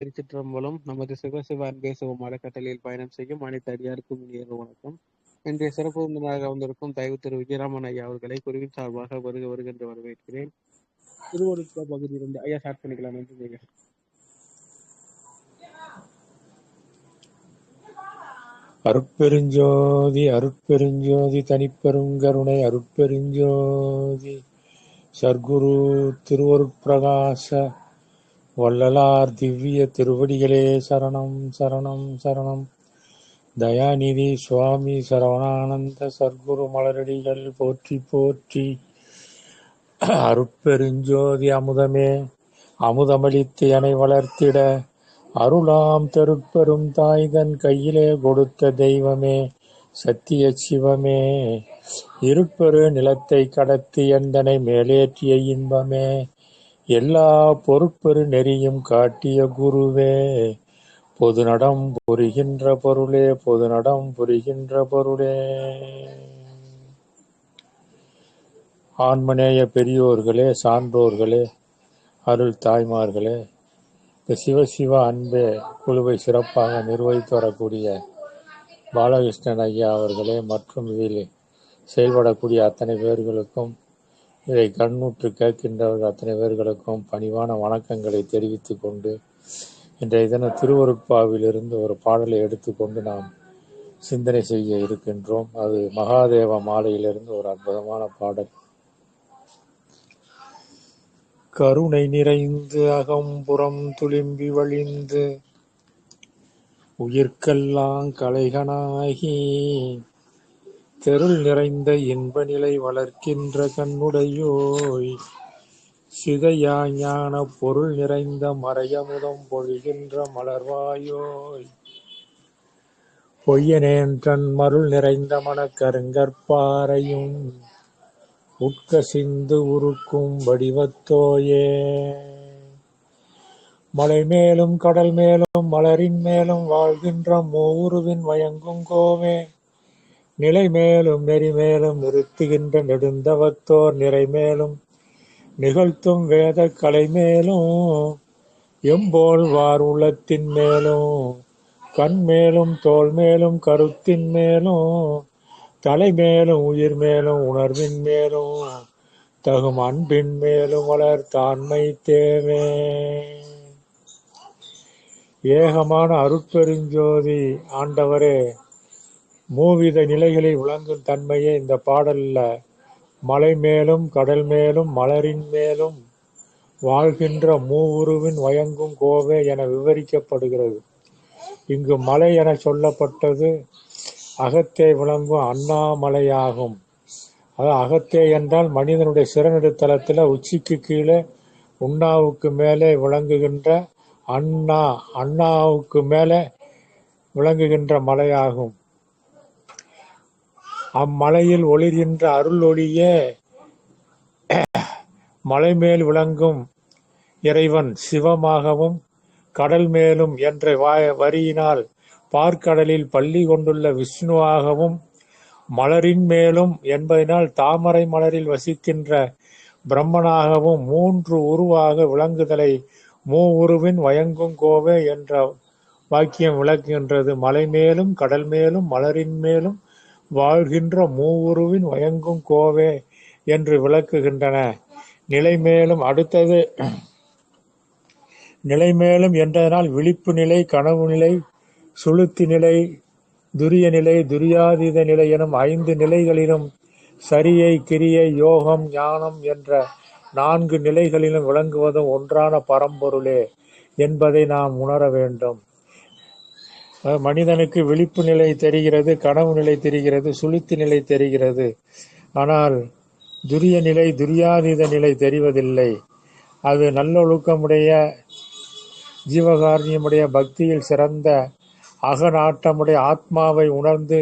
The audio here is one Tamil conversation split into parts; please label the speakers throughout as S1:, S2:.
S1: திருச்சிற்றம்பலம். நமது சிவசிவ அன்பே சிவமாலை கட்டளையில் பயணம் செய்யும் அனைத்து அடியாருக்கும் இனிய வணக்கம். இன்றைய சிறப்பு விருந்தினராக வந்திருக்கும் தயவு திரு விஜயராமன் ஐயா அவர்களை குருவின் சார்பாக வருக வருகின்ற வரவேற்கிறேன். திருவொருட்பா பகுதி 2 ஐயா ஸ்டார்ட் பண்ணிக்கலாம். நன்றி ஐயா.
S2: அருட்பெருஞ்சோதி அருட்பெருஞ்சோதி தனிப்பெருங்கருணை அருட்பெருஞ்சோதி சர்க்குரு திருவருட்பிரகாச வள்ளலார் திவ்ய திருவடிகளே சரணம் சரணம் சரணம். தயாநிதி சுவாமி சரவணானந்த சர்க்குரு மலரடிகள் போற்றி போற்றி. அருட்பெருஞ்சோதி அமுதமே அமுதமளித்து எனை வளர்த்திட அருளாம் தருட்பெரும் தாய்தன் கையிலே கொடுத்த தெய்வமே சத்திய சிவமே இருட்பெரு நிலத்தை கடத்தி எந்தனை மேலேற்றிய இன்பமே எல்லா பொருட்பெரு நெறியும் காட்டிய குருவே பொது நடம் புரிகின்ற பொருளே பொது நடம் புரிகின்ற பொருளே. ஆன்மநேய பெரியோர்களே, சான்றோர்களே, அருள் தாய்மார்களே, இந்த சிவசிவ அன்பே குழுவை சிறப்பாக நிர்வகித்து வரக்கூடிய பாலகிருஷ்ணன் ஐயா அவர்களே மற்றும் இதில் செயல்படக்கூடிய அத்தனை பேர்களுக்கும், இதை கண்ணுற்று கேட்கின்றவர்கள் அத்தனை பேர்களுக்கும் பணிவான வணக்கங்களை தெரிவித்து கொண்டு, இன்றைய தினம் திருவருட்பாவிலிருந்து ஒரு பாடலை எடுத்துக்கொண்டு நாம் சிந்தனை செய்ய இருக்கின்றோம். அது மகாதேவ மாலையிலிருந்து ஒரு அற்புதமான பாடல். கருணை நிறைந்து அகம்புறம் துளிம்பி வழிந்து உயிர்க்கெல்லாம் கலைகனாகி தெருள் நிறைந்த இன்ப நிலை வளர்க்கின்ற கண்ணுடையோய் சிதையா ஞான பொருள் நிறைந்த மறையமுதம் பொழிகின்ற மலர்வாயோய் பொய்யனேன் தன் மருள் நிறைந்த மனக்கருங்கற்பாறையும் உட்க சிந்து உருக்கும் வடிவத்தோயே மலை மேலும் கடல் மேலும் மலரின் மேலும் வாழ்கின்ற மூருவின் வயங்கும் கோவே நிலை மேலும் நெறி மேலும் நிறுத்துகின்ற நெடுந்தவத்தோர் நிறை மேலும் நிகழ்த்தும் வேத கலை மேலும் எம்போல் வார் உள்ளத்தின் மேலும் கண் மேலும் தோல் மேலும் கருத்தின் மேலும் தலை மேலும் உயிர் மேலும் உணர்வின் மேலும் தகும் அன்பின் மேலும் வளர் தாண்மை தேவே. ஏகமான அருட்பெருஞ்சோதி ஆண்டவரே, மூவித நிலைகளில் விளங்கும் தன்மையே இந்த பாடல்ல மலை மேலும் கடல் மேலும் மலரின் மேலும் வாழ்கின்ற மூவுருவின் வயங்கும் கோவே என விவரிக்கப்படுகிறது. இங்கு மலை என சொல்லப்பட்டது அகத்தே விளங்கும் அண்ணாமலையாகும். அதாவது அகத்தே என்றால் மனிதனுடைய சிறநெடுத்தலத்தில் உச்சிக்கு கீழே உண்ணாவுக்கு மேலே விளங்குகின்ற அண்ணாவுக்கு மேலே விளங்குகின்ற மலையாகும். அம்மலையில் ஒளிர்கின்ற அருள் ஒளியே மலை மேல் விளங்கும் இறைவன் சிவமாகவும் கடல் மேலும் என்ற வரியினால் பார்க்கடலில் பள்ளி கொண்டுள்ள விஷ்ணுவாகவும் மலரின் மேலும் என்பதனால் தாமரை மலரில் வசிக்கின்ற பிரம்மனாகவும் மூன்று உருவாக விளங்குதலை மூவுருவின் வயங்கும் கோவே என்ற வாக்கியம் விளக்குகின்றது. மலை மேலும் கடல் மேலும் மலரின் மேலும் வாழ்கின்ற மூவுருவின் வயங்கும் கோவே என்று விளக்குகின்றன. நிலை மேலும் அடுத்தது நிலை மேலும் என்றதனால் விழிப்பு நிலை, கனவு நிலை, சுளுத்தி நிலை, துரிய நிலை, துரியாதீத நிலை எனும் 5 நிலைகளிலும் சரியை, கிரியை, யோகம், ஞானம் என்ற 4 நிலைகளிலும் விளங்குவதும் ஒன்றான பரம்பொருளே என்பதை நாம் உணர வேண்டும். மனிதனுக்கு விழிப்பு நிலை தெரிகிறது, கனவு நிலை தெரிகிறது, சுளுத்தி நிலை தெரிகிறது. ஆனால் துரிய நிலை, துரியாதீத நிலை தெரிவதில்லை. அது நல்லொழுக்கமுடைய, ஜீவகாரணியமுடைய, பக்தியில் சிறந்த, அகநாட்டமுடைய, ஆத்மாவை உணர்ந்து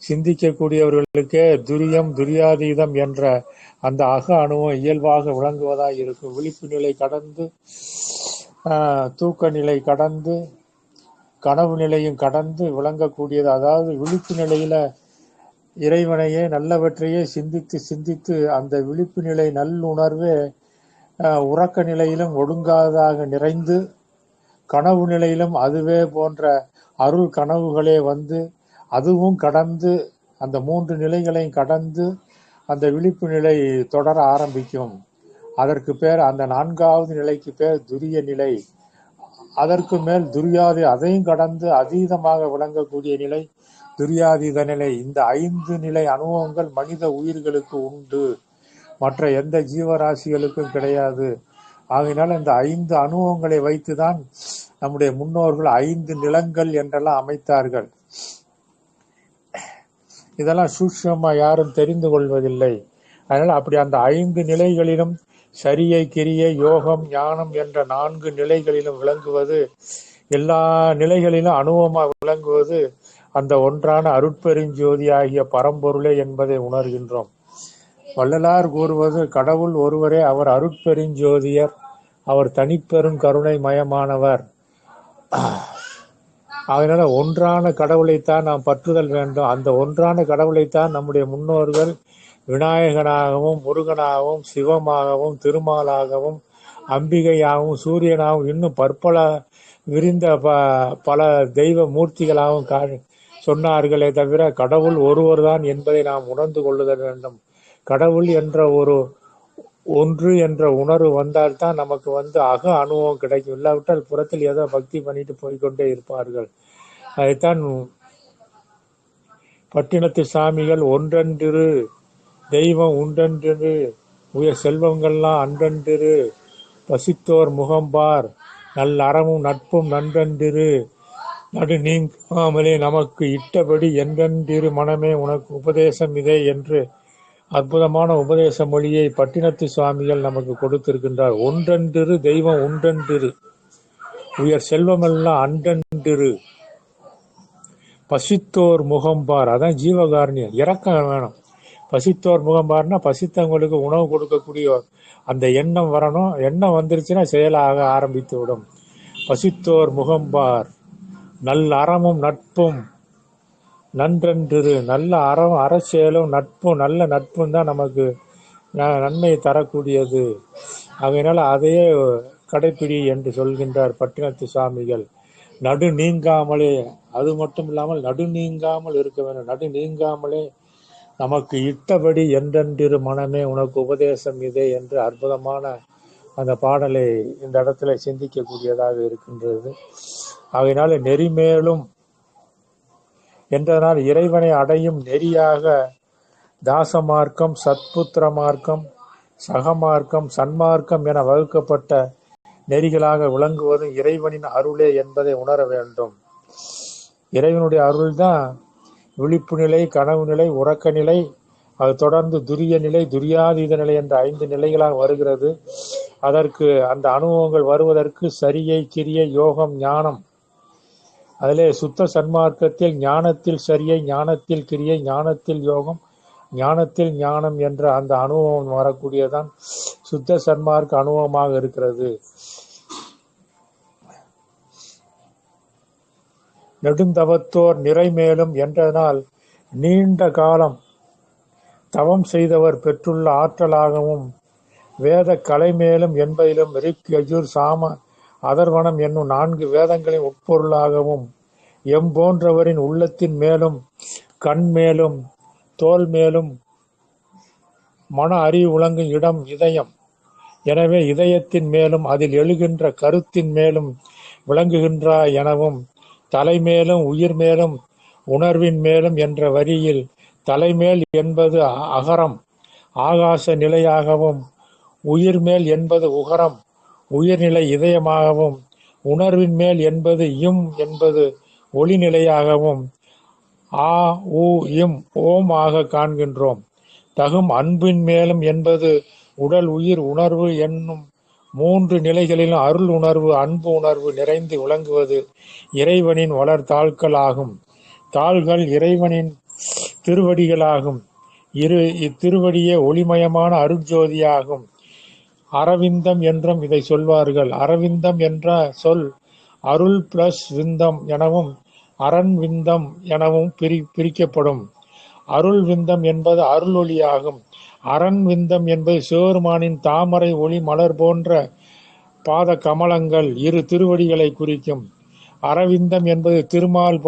S2: சிந்திக்கக்கூடியவர்களுக்கே துரியம் துரியாதீதம் என்ற அந்த அக அனுபவம் இயல்பாக விளங்குவதாய் இருக்கும். விழிப்பு நிலை கடந்து, தூக்க நிலை கடந்து, கனவு நிலையும் கடந்து விளங்கக்கூடியது. அதாவது விழிப்பு நிலையில இறைவனையே நல்லவற்றையே சிந்தித்து சிந்தித்து அந்த விழிப்பு நிலை நல்லுணர்வே உறக்க நிலையிலும் ஒடுங்காதாக நிறைந்து கனவு நிலையிலும் அதுவே போன்ற அருள் கனவுகளே வந்து அதுவும் கடந்து அந்த 3 நிலைகளையும் கடந்து அந்த விழிப்பு நிலை தொடர ஆரம்பிக்கும். அதற்கு பேர் அந்த 4வது நிலைக்கு பேர் துரிய நிலை. அதற்கு மேல் துரியாதி, அதையும் கடந்து அதீதமாக விளங்கக்கூடிய நிலை துரியாதீத நிலை. இந்த 5 நிலை அனுபவங்கள் மனித உயிர்களுக்கு உண்டு, மற்ற எந்த ஜீவராசிகளுக்கும் கிடையாது. ஆகையினால இந்த 5 அனுபவங்களை வைத்துதான் நம்முடைய முன்னோர்கள் 5 நிலங்கள் என்றெல்லாம் அமைத்தார்கள். இதெல்லாம் சூட்சமா யாரும் தெரிந்து கொள்வதில்லை. அதனால அப்படி அந்த 5 நிலைகளிலும் சரியை, கிரியை, யோகம், ஞானம் என்ற 4 நிலைகளிலும் விளங்குவது, எல்லா நிலைகளிலும் அனுபவமாக விளங்குவது அந்த ஒன்றான அருட்பெருஞ்சோதி ஆகிய பரம்பொருளே என்பதை உணர்கின்றோம். வள்ளலார் கூறுவது, கடவுள் ஒருவரே, அவர் அருட்பெருஞ்சோதியர், அவர் தனிப்பெரும் கருணை மயமானவர். அதனால ஒன்றான கடவுளைத்தான் நாம் பற்றுதல் வேண்டும். அந்த ஒன்றான கடவுளைத்தான் நம்முடைய முன்னோர்கள் விநாயகனாகவும், முருகனாகவும், சிவமாகவும், திருமாலாகவும், அம்பிகையாகவும், சூரியனாகவும், இன்னும் பற்பல விரிந்த பல தெய்வ மூர்த்திகளாகவும் சொன்னார்களே தவிர கடவுள் ஒருவர் தான் என்பதை நாம் உணர்ந்து கொள்ளுதல் வேண்டும். கடவுள் என்ற ஒன்று என்ற உணர்வு வந்தால்தான் நமக்கு அக அனுபவம் கிடைக்கும். இல்லாவிட்டால் புறத்தில் ஏதோ பக்தி பண்ணிட்டு போய்கொண்டே இருப்பார்கள். அதைத்தான் பட்டினத்து சாமிகள் ஒன்றென்றிரு தெய்வம் உண்டென்றிரு உயர் செல்வங்கள்லாம் அன்றென்றிரு பசித்தோர் முகம்பார் நல் அறமும் நட்பும் நன்றென்றிரு நடு நீங்காமலே நமக்கு இட்டபடி என்றென்றிரு மனமே உனக்கு உபதேசம் இதே என்று அற்புதமான உபதேச மொழியை பட்டினத்து சுவாமிகள் நமக்கு கொடுத்திருக்கின்றார். ஒன்றென்றிரு தெய்வம் உண்டென்றிரு உயர் செல்வமெல்லாம் அன்றென்றிரு பசித்தோர் முகம்பார். அதான் ஜீவகாரணியம், இரக்கம் வேணும். பசித்தோர் முகம்பார்னா பசித்தவங்களுக்கு உணவு கொடுக்கக்கூடிய அந்த எண்ணம் வரணும். எண்ணம் வந்துருச்சுன்னா செயலாக ஆரம்பித்து விடும். பசித்தோர் முகம்பார் நல் அறமும் நட்பும் நன்றென்றிரு. நல்ல அறம், அரசியலும் நட்பும், நல்ல நட்பும் தான் நமக்கு நன்மை தரக்கூடியது. அதனால அதையே கடைப்பிடி என்று சொல்கின்றார் பட்டினத்து சுவாமிகள். நடு நீங்காமலே, அது மட்டும் இல்லாமல் நடு நீங்காமல் இருக்க வேண்டும். நடு நீங்காமலே நமக்கு இட்டபடி என்றென்றிரு மனமே உனக்கு உபதேசம் இதே என்று அற்புதமான அந்த பாடலை இந்த இடத்துல சிந்திக்கக்கூடியதாக இருக்கின்றது. ஆகையினால நெறிமேலும் என்றனால் இறைவனை அடையும் நெறியாக தாசமார்க்கம், சத்புத்திர மார்க்கம், சகமார்க்கம், சன்மார்க்கம் என வகுக்கப்பட்ட நெறிகளாக விளங்குவதும் இறைவனின் அருளே என்பதை உணர வேண்டும். இறைவனுடைய அருள் தான் விழிப்பு நிலை, கனவு நிலை, உறக்க நிலை, அது தொடர்ந்து துரிய நிலை, துரியாதீத நிலை என்ற 5 நிலைகளாக வருகிறது. அதற்கு அந்த அனுபவங்கள் வருவதற்கு சரியை, கிரியை, யோகம், ஞானம், அதிலே சுத்த சன்மார்க்கத்தில் ஞானத்தில் சரியை, ஞானத்தில் கிரியை, ஞானத்தில் யோகம், ஞானத்தில் ஞானம் என்ற அந்த அனுபவம் வரக்கூடியதான் சுத்த சன்மார்க்க அனுபவமாக இருக்கிறது. நெடுந்தவத்தோர் நிறைமேலும் என்றதனால் நீண்ட காலம் தவம் செய்தவர் பெற்றுள்ள ஆற்றலாகவும், வேத கலைமேலும் என்பதிலும் ரிக், யஜுர், சாம, அதர்வனம் என்னும் 4 வேதங்களின் உட்பொருளாகவும், போன்றவரின் உள்ளத்தின் மேலும், கண் மேலும், தோல் மேலும், மன அறிவு விளங்கும் இடம் இதயம். எனவே இதயத்தின் மேலும், அதில் எழுகின்ற கருத்தின் மேலும் விளங்குகின்றாய் எனவும், தலைமேலும், உயிர் மேலும், உணர்வின் மேலும் என்ற வரியில் தலைமேல் என்பது அகரம், ஆகாச நிலையாகவும், உயிர்மேல் என்பது உகரம், உயிர்நிலை இதயமாகவும், உணர்வின் மேல் என்பது என்பது ஒளிநிலையாகவும், ஆ உ இம் ஓம் ஆக காண்கின்றோம். தகும் அன்பின் மேலும் என்பது உடல், உயிர், உணர்வு என்னும் 3 நிலைகளிலும் அருள் உணர்வு, அன்பு உணர்வு நிறைந்து விளங்குவது இறைவனின் வளர் தாள்கள் ஆகும். தாள்கள் இறைவனின் திருவடிகளாகும். இத்திருவடியே ஒளிமயமான அருட்ஜோதியாகும். அரவிந்தம் என்றும் இதை சொல்வார்கள். அரவிந்தம் என்ற சொல் அருள் பிளஸ் விந்தம் எனவும், அரண் விந்தம் எனவும் பிரிக்கப்படும். அருள் விந்தம் என்பது அருள் ஒளியாகும். அரண் விந்தம் என்பது சிவபெருமானின் தாமரை ஒளி மலர் போன்ற பாத கமலங்கள் இரு திருவடிகளை குறிக்கும். அரவிந்தம் என்பது திருமால்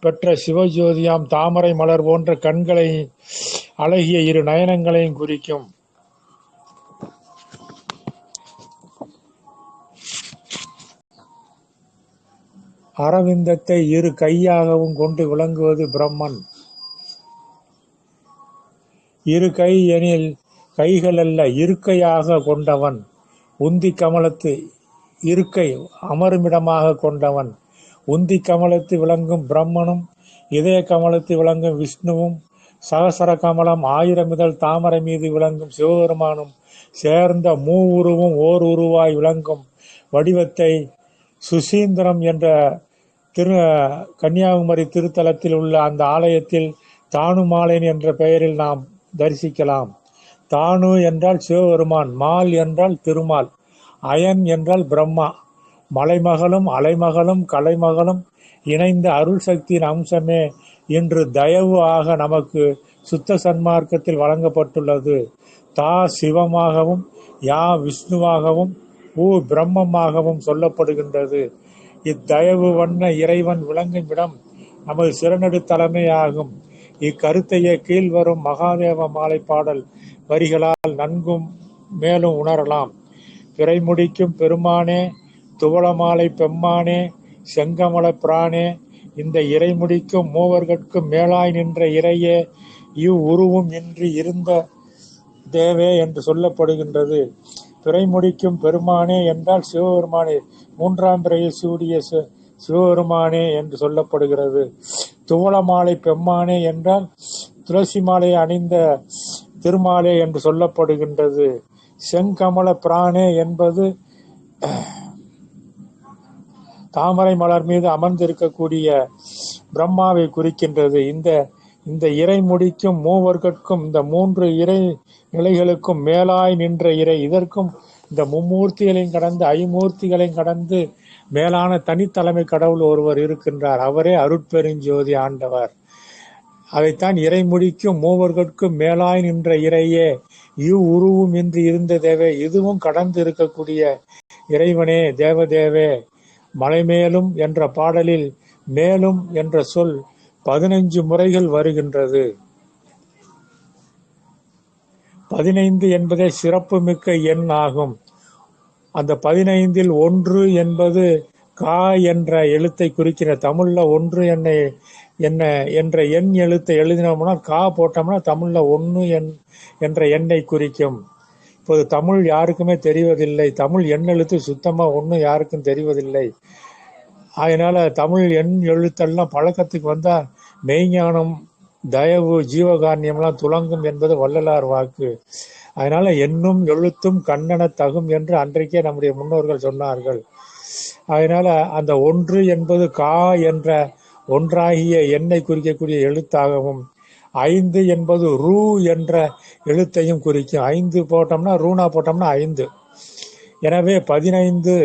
S2: பெற்ற சிவஜோதியாம் தாமரை மலர் போன்ற கண்களை அழகிய இரு நயனங்களையும் குறிக்கும். அரவிந்தத்தை இரு கையாகவும் கொண்டு விளங்குவது பிரம்மன். இரு கை எனில் கைகள் அல்ல, இருக்கையாக கொண்டவன். உந்தி கமலத்து இருக்கை அமருமிடமாக கொண்டவன். உந்தி கமலத்து விளங்கும் பிரம்மனும் இதய கமலத்து விளங்கும் விஷ்ணுவும் சகசர கமலம் 1000 இதழ் தாமரை மீது விளங்கும் சிவபெருமானும் சேர்ந்த மூவுருவும் ஓர் உருவாய் விளங்கும் வடிவத்தை சுசீந்திரம் என்ற கன்னியாகுமரி திருத்தலத்தில் உள்ள அந்த ஆலயத்தில் தானுமாலைன் என்ற பெயரில் நாம் தரிசிக்கலாம். தானு என்றால் சிவபெருமான், மால் என்றால் திருமால், அயன் என்றால் பிரம்மா. மலைமகளும் அலைமகளும் கலைமகளும் இணைந்த அருள் சக்தியின் அம்சமே இன்று தயவு ஆக நமக்கு சுத்த சன்மார்க்கத்தில் வழங்கப்பட்டுள்ளது. தா சிவமாகவும் யா விஷ்ணுவாகவும் ஊ பிரம்மமாகவும் சொல்லப்படுகின்றது. இத்தயவு வண்ண இறைவன் விளங்கும் இடம் நமது சிறநடு தலைமையாகும். இக்கருத்தையே கீழ்வரும் மகாதேவ மாலை பாடல் வரிகளால் நன்கும் மேலும் உணரலாம். பிறைமுடிக்கும் பெருமானே, துவளமாலை பெம்மானே, செங்கமல பிரானே, இந்த இறைமுடிக்கும் மூவர்கட்கும் மேலாய் நின்ற இறையே, உருவும் இன்றி இருந்த தேவே என்று சொல்லப்படுகின்றது. பிறைமுடிக்கும் பெருமானே என்றால் சிவபெருமானே, 3ஆம் பிறையில் சூடிய சிவபெருமானே என்று சொல்லப்படுகிறது. துவளமாலை பெம்மானே என்றால் துளசி மாலை அணிந்த திருமாலே என்று சொல்லப்படுகின்றது. செங்கமல பிரானே என்பது தாமரை மலர் மீது அமர்ந்திருக்கக்கூடிய பிரம்மாவை குறிக்கின்றது. இந்த இறை முடிக்கும் மூவர்கட்கும், இந்த 3 இறை நிலைகளுக்கும் மேலாய் நின்ற இறை, இதற்கும் இந்த மும்மூர்த்திகளையும் கடந்து ஐமூர்த்திகளையும் கடந்து மேலான தனித்தலைமை கடவுள் ஒருவர் இருக்கின்றார். அவரே அருட்பெருஞ்சோதி ஆண்டவர். அதைத்தான் இறை முடிக்கும் மூவர்கட்கும் மேலாய் நின்ற இறையே, உருவும் இன்றி இருந்த தேவே, இதுவும் கடந்து இருக்கக்கூடிய இறைவனே, தேவதேவே. மலைமேலும் என்ற பாடலில் மேலும் என்ற சொல் 15 முறைகள் வருகின்றது. 15 என்பதே சிறப்புமிக்க எண் ஆகும். அந்த 15இல் 1 என்பது கா என்ற எழுத்தை குறிக்கிற. தமிழ்ல 1 என்ற எண் எழுத்தை எழுதினோம்னா, கா போட்டோம்னா தமிழ்ல 1 என்ற எண்ணை குறிக்கும். இப்போது தமிழ் யாருக்குமே தெரிவதில்லை. தமிழ் எண் எழுத்து சுத்தமா 1 யாருக்கும் தெரிவதில்லை. அதனால தமிழ் எண் எழுத்தெல்லாம் பழக்கத்துக்கு வந்தா மெய்ஞானம், தயவு, ஜீவகாரண்யம்லாம் துலங்கும் என்பது வள்ளலார் வாக்கு. அதனால எண்ணும் எழுத்தும் கண்ணென தகும் என்று அன்றைக்கே நம்முடைய முன்னோர்கள் சொன்னார்கள். அதனால அந்த 1 என்பது கா என்ற ஒன்றாகிய எண்ணை குறிக்கக்கூடிய எழுத்தாகவும், 5 என்பது ரூ என்ற எழுத்தையும் குறிக்கும். 5 போட்டோம்னா, ரூனா போட்டோம்னா 5. எனவே 15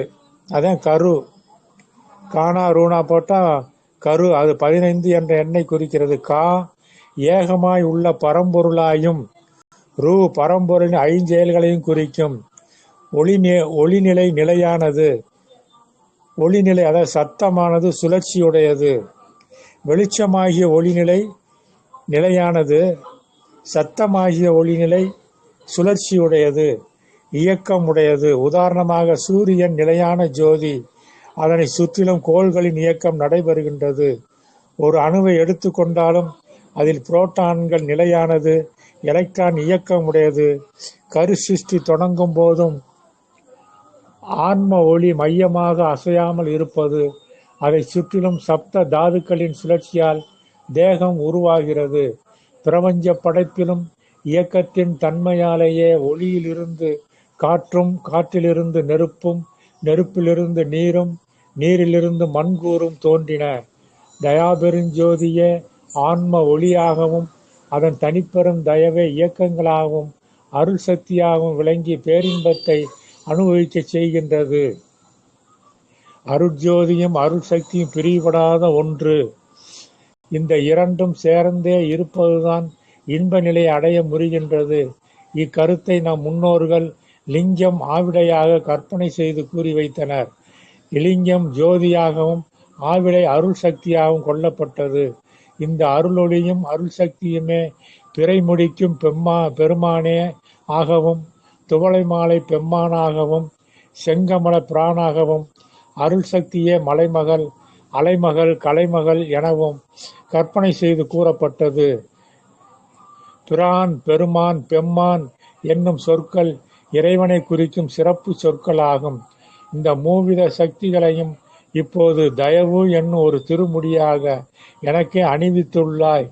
S2: அதான் கரு. கானா ரூனா போட்டா கரு, அது 15 என்ற எண்ணை குறிக்கிறது. கா ஏகமாய் உள்ள பரம்பொருளாயும், ரூ பரம்பொருளின் ஐஞ்செயல்களையும் குறிக்கும். ஒளிநிலை நிலையானது. ஒளிநிலை அதாவது சத்தமானது சுழற்சியுடையது. வெளிச்சமாகிய ஒளிநிலை நிலையானது, சத்தமாகிய ஒளிநிலை சுழற்சியுடையது, இயக்கம் உடையது. உதாரணமாக சூரியன் நிலையான ஜோதி, அதனை சுற்றிலும் கோள்களின் இயக்கம் நடைபெறுகின்றது. ஒரு அணுவை எடுத்துக்கொண்டாலும் அதில் புரோட்டான்கள் நிலையானது, எலக்ட்ரான் இயக்கம் உடையது. கரு சிருஷ்டி தொடங்கும் போதும் ஆன்ம ஒளி மையமாக அசையாமல் இருப்பது. அதை சுற்றிலும் சப்த தாதுக்களின் சுழற்சியால் தேகம் உருவாகிறது. பிரபஞ்ச படைப்பிலும் இயக்கத்தின் தன்மையாலேயே ஒளியிலிருந்து காற்றும், காற்றிலிருந்து நெருப்பும், நெருப்பிலிருந்து நீரும், நீரிலிருந்து மண்கூறும் தோன்றின. தயாபெருஞ்சோதியே ஆன்ம ஒளியாகவும், அதன் தனிப்பெரும் தயவே இயக்கங்களாகவும் அருள் சக்தியாகவும் விளங்கி பேரின்பத்தை அனுபவிக்க செய்கின்றது. அருட்ஜோதியும் அருள் சக்தியும் பிரிபடாத ஒன்று. இந்த இரண்டும் சேர்ந்தே இருப்பதுதான் இன்ப நிலையை அடைய முடிகின்றது. இக்கருத்தை நம் முன்னோர்கள் லிங்கம் ஆவிடையாக கற்பனை செய்து கூறி வைத்தனர். இலிங்கம் ஜோதியாகவும் ஆவிடை அருள் சக்தியாகவும் கொள்ளப்பட்டது. இந்த அருளொளியும் அருள் சக்தியுமே பிறை முடிக்கும் பெருமானே ஆகவும், துவளை மாலை பெம்மானாகவும், செங்கமல பிரானாகவும், அருள் சக்தியே மலைமகள், அலைமகள், கலைமகள் எனவும் கற்பனை செய்து கூறப்பட்டது. பிரான், பெருமான், பெம்மான் என்னும் சொற்கள் இறைவனை குறிக்கும் சிறப்பு சொற்கள் ஆகும். இந்த மூவித சக்திகளையும் இப்போது தயவு என்னும் ஒரு திருமுடியாக எனக்கே அணிவித்துள்ளாய்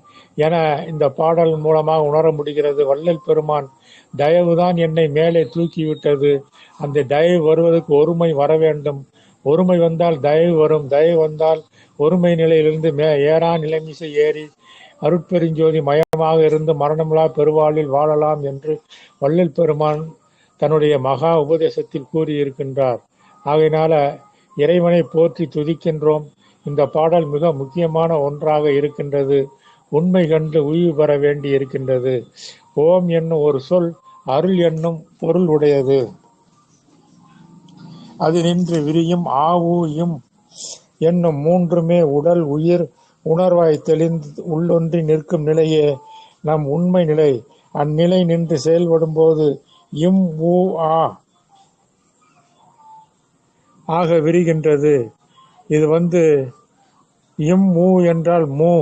S2: என இந்த பாடல் மூலமாக உணர முடிகிறது. வள்ளல் பெருமான் தயவுதான் என்னை மேலே தூக்கிவிட்டது. அந்த தயவு வருவதற்கு ஒருமை வர வேண்டும். ஒருமை வந்தால் தயவு வரும். தயவு வந்தால் ஒருமை நிலையிலிருந்து ஏறா நிலைமிசை ஏறி அருட்பெருஞ்சோதி மயமாக இருந்து மரணமில்லா பெருவாழ்வில் வாழலாம் என்று வள்ளல் பெருமான் தன்னுடைய மகா உபதேசத்தில் கூறியிருக்கின்றார். ஆகையினால இறைவனை போற்றி துதிக்கின்றோம். இந்த பாடல் மிக முக்கியமான ஒன்றாக இருக்கின்றது. உண்மை கண்டு உய்வு பெற வேண்டி இருக்கின்றது. ஓம் என்னும் ஒரு சொல் அருள் என்னும் பொருள் உடையது. அது நின்று விரியும் ஆவு இம் என்னும் மூன்றுமே உடல் உயிர் உணர்வாய் தெளிந்து உள்ளொன்றி நிற்கும் நிலையே நம் உண்மை நிலை. அந்நிலை நின்று செயல்படும் போது இம் ஊ ஆக விரிகின்றது. இது இம் ஊ என்றால் மூ,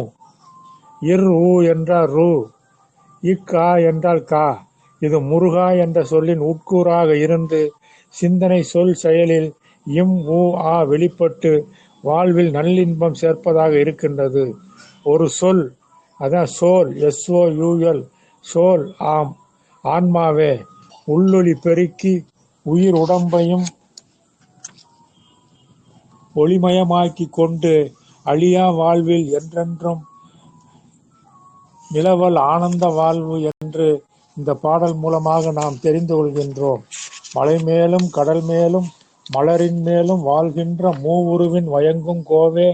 S2: இர் ஊ என்றால் ரு, இக்கா என்றால் கா. இது முருகா என்ற சொல்லின் உட்கூறாக இருந்து சிந்தனை சொல் செயலில் இம் ஊ வெளிப்பட்டு வாழ்வில் நல்லின்பம் சேர்ப்பதாக இருக்கின்றது. ஒரு சொல், அதான் சோல், SOUL, சோல் ஆன்மாவே உள்ளொளி பெருக்கி உயிர் உடம்பையும் ஒளிமயமாக்கி கொண்டு அழியா வாழ்வில் என்றென்றும் நிலவல் ஆனந்த வாழ்வு என்று இந்த பாடல் மூலமாக நாம் தெரிந்து கொள்கின்றோம். மலை மேலும் கடல் மேலும் மலரின் மேலும் வாழ்கின்ற மூவுருவின் வயங்கும் கோவே,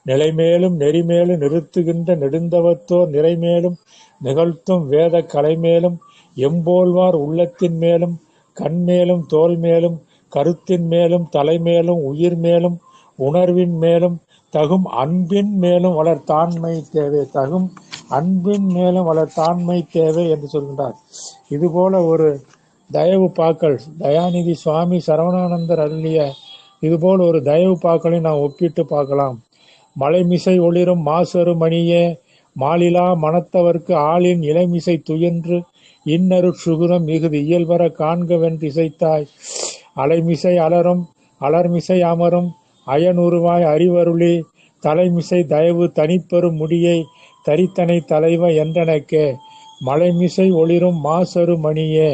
S2: நிலைமேலும் நெறிமேலும் நிறுத்துகின்ற நெடுந்தவத்தோர் நிறைமேலும் நிகழ்த்தும் வேத கலைமேலும் எம்போல்வார் உள்ளத்தின் மேலும் கண்மேலும் தோல் மேலும் கருத்தின் மேலும் தலைமேலும் உயிர் மேலும் உணர்வின் மேலும் தகும் அன்பின் மேலும் வளர்த்தாண்மை தேவை. தகும் அன்பின் மேலும் வளர்த்தாண்மை தேவை என்று சொல்கின்றார். இதுபோல ஒரு தயவு பாக்கள் தயாநிதி சுவாமி சரவணானந்தர் அருளிய இதுபோல் ஒரு தயவு பாக்களை நாம் ஒப்பிட்டு பார்க்கலாம். மலைமிசை ஒளிரும் மாசரு மணியே, மாலிலா மனத்தவர்க்கு ஆளின் இளமிசை துயன்று இன்னரு சுகுதம் மிகுதி இயல்பர காண்கவென்று இசைத்தாய். அலைமிசை அலரும் அலர்மிசை அமரும் அயனுருவாய் அறிவருளி, தலைமிசை தயவு தனிப்பெரும் முடியை தரித்தனை தலைவ என்றனக்கே. மலைமிசை ஒளிரும் மாசரு மணியே,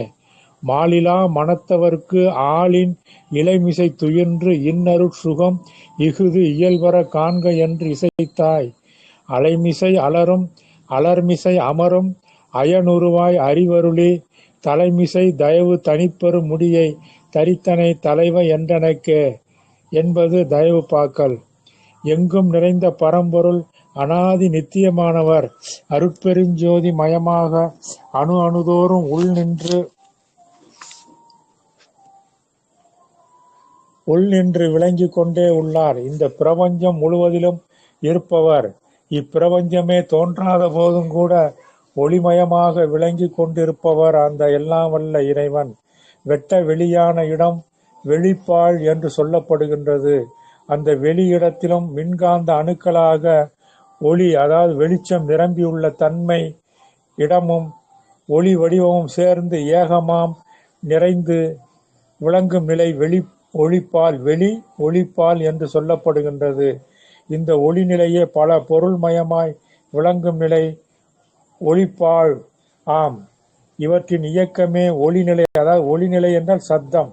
S2: மாலிலா மனத்தவர்க்கு ஆளின் இளைமிசை துயின்று இன்னருட் சுகம் இஃது இயல்பர காண்க என்று இசைத்தாய். அலைமிசை அலரும் அலர்மிசை அமரும் அயனுருவாய் அறிவருளி, தலைமிசை தயவு தனிப்பெரும் முடியை தரித்தனை தலைவ என்றனக்கே என்பது தயவு பாக்கள். எங்கும் நிறைந்த பரம்பொருள் அனாதி நித்தியமானவர் அருட்பெருஞ்சோதி மயமாக அணு அணுதோறும் உள் நின்று விளங்கி கொண்டே உள்ளார். இந்த பிரபஞ்சம் முழுவதிலும் இருப்பவர். இப்பிரபஞ்சமே தோன்றாத போதும் கூட ஒளிமயமாக விளங்கி கொண்டிருப்பவர் அந்த எல்லாம் வல்ல இறைவன். வெட்ட வெளியான இடம் வெளிப்பாழ் என்று சொல்லப்படுகின்றது. அந்த வெளியிடத்திலும் மின்காந்த அணுக்களாக ஒளி, அதாவது வெளிச்சம் நிரம்பியுள்ள தன்மை இடமும் ஒளி வடிவமும் சேர்ந்து ஏகமாம் நிறைந்து விளங்கும் நிலை வெளி ஒளிப்பால் என்று சொல்லப்படுகின்றது. இந்த ஒளி நிலையே பல பொருள்மயமாய் விளங்கும் நிலை ஒளிப்பால் ஆம். இவற்றின் இயக்கமே ஒளிநிலை. அதாவது ஒளிநிலை என்றால் சத்தம்.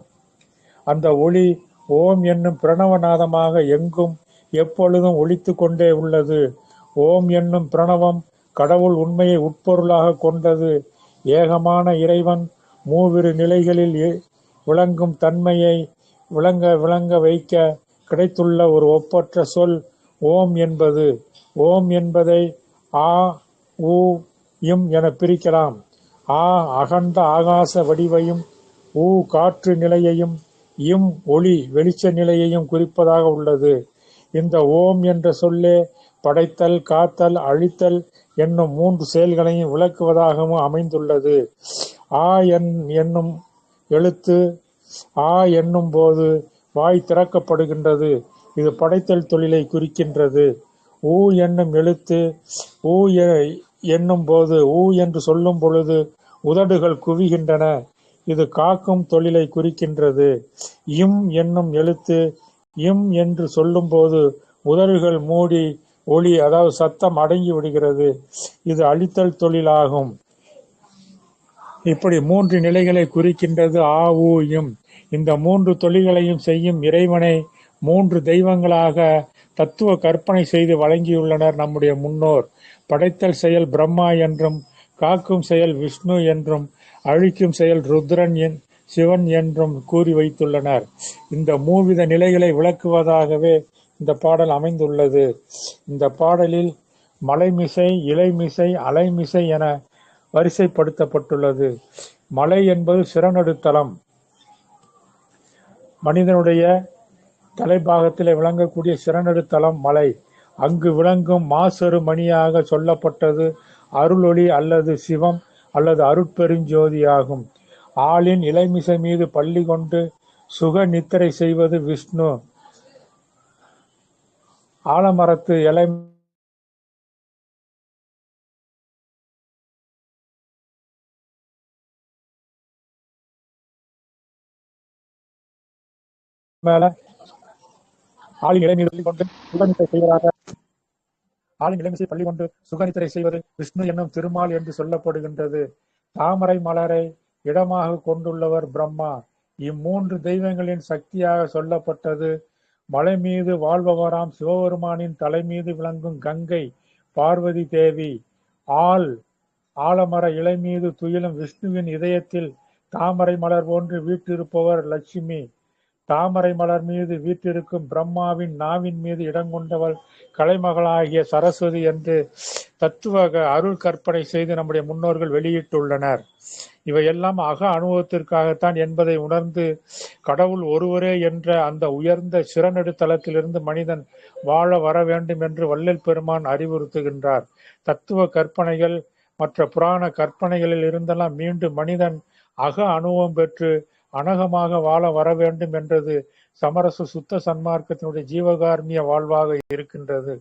S2: அந்த ஒளி ஓம் என்னும் பிரணவநாதமாக எங்கும் எப்பொழுதும் ஒலித்து கொண்டே உள்ளது. ஓம் என்னும் பிரணவம் கடவுள் உண்மையை உட்பொருளாக கொண்டது. ஏகமான இறைவன் மூவிரு நிலைகளில் விளங்கும் தன்மையை விளங்க வைக்க கிடைத்துள்ள ஒரு ஒப்பற்ற சொல் ஓம் என்பது. ஓம் என்பதை ஆ உ இம் என பிரிக்கலாம். ஆ அகண்ட ஆகாச வடிவையும், ஊ காற்று நிலையையும் இம் ஒளி வெளிச்ச நிலையையும் குறிப்பதாக உள்ளது. இந்த ஓம் என்ற சொல்லே படைத்தல், காத்தல், அழித்தல் என்னும் 3 செயல்களையும் விளக்குவதாகவும் அமைந்துள்ளது. ஆ என்னும் எழுத்து ஆ என்னும் போது வாய் திறக்கப்படுகின்றது. இது படைத்தல் தொழிலை குறிக்கின்றது. ஊ என்னும் எழுத்து ஊ என்னும் போது ஊ என்று சொல்லும் பொழுது உதடுகள் குவிகின்றன. இது காக்கும் தொழிலை குறிக்கின்றது. இம் என்னும் எழுத்து இம் என்று சொல்லும் போது உதடுகள் மூடி ஒளி அதாவது சத்தம் அடங்கி விடுகிறது. இது அழித்தல் தொழிலாகும். இப்படி 3 நிலைகளை குறிக்கின்றது ஆ ஊ இம். இந்த 3 தொழில்களையும் செய்யும் இறைவனை 3 தெய்வங்களாக தத்துவ கற்பனை செய்து வழங்கியுள்ளனர் நம்முடைய முன்னோர். படைத்தல் செயல் பிரம்மா என்றும், காக்கும் செயல் விஷ்ணு என்றும், அழிக்கும் செயல் ருத்ரன் சிவன் என்றும் கூறி வைத்துள்ளனர். இந்த மூவித நிலைகளை விளக்குவதாகவே இந்த பாடல் அமைந்துள்ளது. இந்த பாடலில் மலைமிசை, இலைமிசை, அலைமிசை என வரிசைப்படுத்தப்பட்டுள்ளது. மலை என்பது சிறநடுத்தலம். மனிதனுடைய தலைபாகத்திலே விளங்கக்கூடிய சிறநடுத்தலம் மலை. அங்கு விளங்கும் மாசரு மணியாக சொல்லப்பட்டது அருளொளி அல்லது சிவம் அல்லது அருட்பெருஞ்சோதியாகும். ஆளின் இலைமிசை மீது பள்ளி கொண்டு சுக நித்திரை செய்வது விஷ்ணு. ஆலமரத்து இலை மேல ஆளின் இலைமீது பள்ளி கொண்டு சுகநித்திரை செய்வதாக ஆளின் இளமிசை பள்ளி கொண்டு சுகநித்திரை செய்வது விஷ்ணு என்னும் திருமால் என்று சொல்லப்படுகின்றது. தாமரை மலரை இடமாக கொண்டுள்ளவர் பிரம்மா. இம்மூன்று தெய்வங்களின் சக்தியாக சொல்லப்பட்டது. மலை மீது வாழ்பவராம் சிவபெருமானின் தலை மீது விளங்கும் கங்கை பார்வதி தேவி. ஆலமர இலை மீது துயிலும் விஷ்ணுவின் இதயத்தில் தாமரை மலர் போன்று வீற்றிருப்பவர் லட்சுமி. தாமரை மலர் மீது வீற்றிருக்கும் பிரம்மாவின் நாவின் மீது இடங்கொண்டவள் கலைமகளாகிய சரஸ்வதி என்று தத்துவ அருள் கற்பனை செய்து நம்முடைய முன்னோர்கள் வெளியிட்டுள்ளனர். இவையெல்லாம் அக அனுபவத்திற்காகத்தான் என்பதை உணர்ந்து கடவுள் ஒருவரே என்ற அந்த உயர்ந்த சிறநெடுத்தலத்திலிருந்து மனிதன் வாழ வர வேண்டும் என்று வள்ளல் பெருமான் அறிவுறுத்துகின்றார். தத்துவ கற்பனைகள் மற்ற புராண கற்பனைகளில் இருந்தெல்லாம் மீண்டும் மனிதன் அக அனுபவம் பெற்று அனகமாக வாழ வர வேண்டும் என்றது சமரச சுத்த சன்மார்க்கத்தினுடைய ஜீவகார்மிய வாழ்வாக இருக்கின்றது.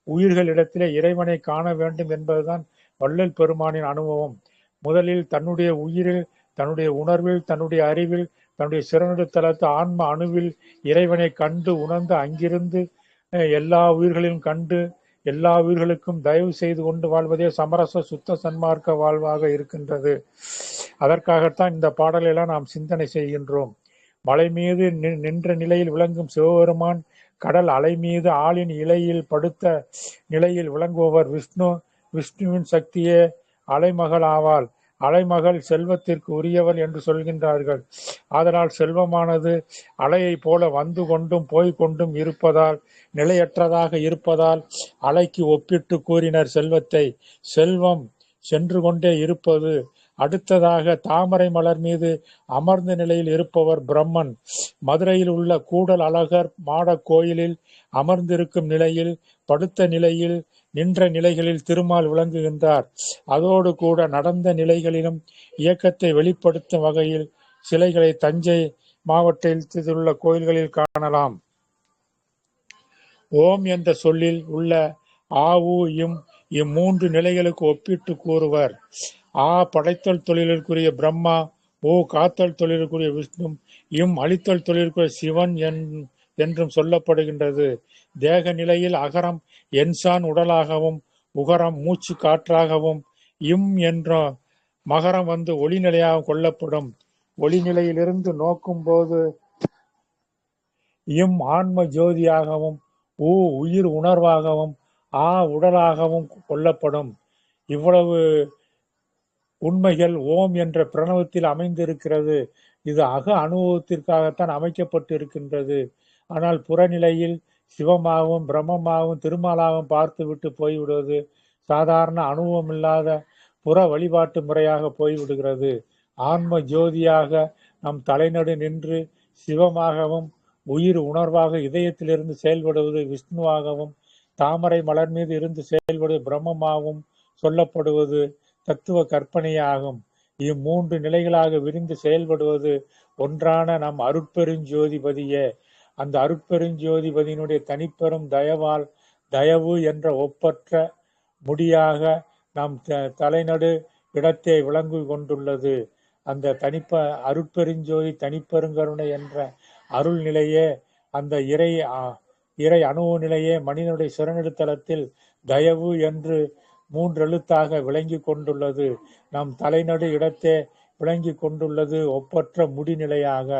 S2: உயிர்களிடத்திலே இறைவனை காண வேண்டும் என்பதுதான் வள்ளல் பெருமானின் அனுபவம். முதலில் தன்னுடைய உயிரில், தன்னுடைய உணர்வில், தன்னுடைய அறிவில், தன்னுடைய சிறநெடுத்தலத்து ஆன்ம அணுவில் இறைவனை கண்டு உணர்ந்து அங்கிருந்து எல்லா உயிர்களிலும் கண்டு எல்லா உயிர்களுக்கும் தயவு செய்து கொண்டு வாழ்வதே சமரச சுத்த சன்மார்க்க வாழ்வாக இருக்கின்றது. அதற்காகத்தான் இந்த பாடலெல்லாம் நாம் சிந்தனை செய்கின்றோம். மலை மீது நின்ற நிலையில் விளங்கும் சிவபெருமான், கடல் அலை மீது ஆளின் இலையில் படுத்த நிலையில் விளங்குபவர் விஷ்ணு. விஷ்ணுவின் சக்தியே அலைமகள் ஆவாள். அலைமகள் செல்வத்திற்கு உரியவள் என்று சொல்கின்றார்கள். அதனால் செல்வமானது அலையை போல வந்து கொண்டும் போய்கொண்டும் இருப்பதால், நிலையற்றதாக இருப்பதால் அலைக்கு ஒப்பிட்டு கூறினர் செல்வத்தை. செல்வம் சென்று கொண்டே இருப்பது. அடுத்ததாக தாமரை மலர் மீது அமர்ந்த நிலையில் இருப்பவர் பிரம்மன். மதுரையில் உள்ள கூடல் அழகர் மாட கோயிலில் அமர்ந்திருக்கும் நிலையில், படுத்த நிலையில், நின்ற நிலைகளில் திருமால் விளங்குகின்றார். அதோடு கூட நடந்த நிலைகளிலும் இயக்கத்தை வெளிப்படுத்தும் வகையில் சிலைகளை தஞ்சை மாவட்டத்தில் உள்ள கோயில்களில் காணலாம். ஓம் என்ற சொல்லில் உள்ள ஆ ஊ இம் இம்மூன்று நிலைகளுக்கு ஒப்பிட்டு கூறுவர். ஆ படைத்தல் தொழிலுக்குரிய பிரம்மா, ஓ காத்தல் தொழிலுக்குரிய விஷ்ணு, இம் அழித்தல் தொழிலுக்குரிய சிவன் என்றும் சொல்லப்படுகின்றது. தேக நிலையில் அகரம் என்சான் உடலாகவும், உகரம் மூச்சு காற்றாகவும், இம் என்ற மகரம் வந்து ஒளி நிலையாக கொள்ளப்படும். ஒளி நிலையிலிருந்து நோக்கும் போது இம் ஆன்ம ஜோதியாகவும், ஊ உயிர் உணர்வாகவும், ஆ உடலாகவும் கொள்ளப்படும். இவ்வளவு உண்மைகள் ஓம் என்ற பிரணவத்தில் அமைந்திருக்கிறது. இது அக அனுபவத்திற்காகத்தான் அமைக்கப்பட்டு இருக்கின்றது. ஆனால் புறநிலையில் சிவமாகவும் பிரம்மமாகவும் திருமாலாகவும் பார்த்துவிட்டு போய்விடுவது சாதாரண அனுபவம் இல்லாத புற வழிபாட்டு முறையாக போய்விடுகிறது. ஆன்ம ஜோதியாக நம் தலைநடு நின்று சிவமாகவும் உயிர் உணர்வாக இதயத்திலிருந்து செயல்படுவது விஷ்ணுவாகவும் தாமரை மலர் மீது இருந்து செயல்படுவது பிரம்மமாகவும் சொல்லப்படுவது தத்துவ கற்பனையாகும். இம்மூன்று நிலைகளாக விரிந்து செயல்படுவது ஒன்றான நம் அருட்பெருஞ்சோதிபதியே. அந்த அருட்பெருஞ்சோதிபதியினுடைய தனிப்பெரும் தயவு என்ற ஒப்பற்ற முடியாக நம் தலைநடு இடத்தை விளங்கு கொண்டுள்ளது. அந்த அருட்பெருஞ்சோதி தனிப்பெருங்கருணை என்ற அருள் நிலையே, அந்த இறை அணுவு நிலையே மனிதனுடைய சிறநெடுத்தலத்தில் தயவு என்று மூன்றெழுத்தாக விளங்கி கொண்டுள்ளது. நம் தலைநடு இடத்தே விளங்கி கொண்டுள்ளது ஒப்பற்ற முடிநிலையாக.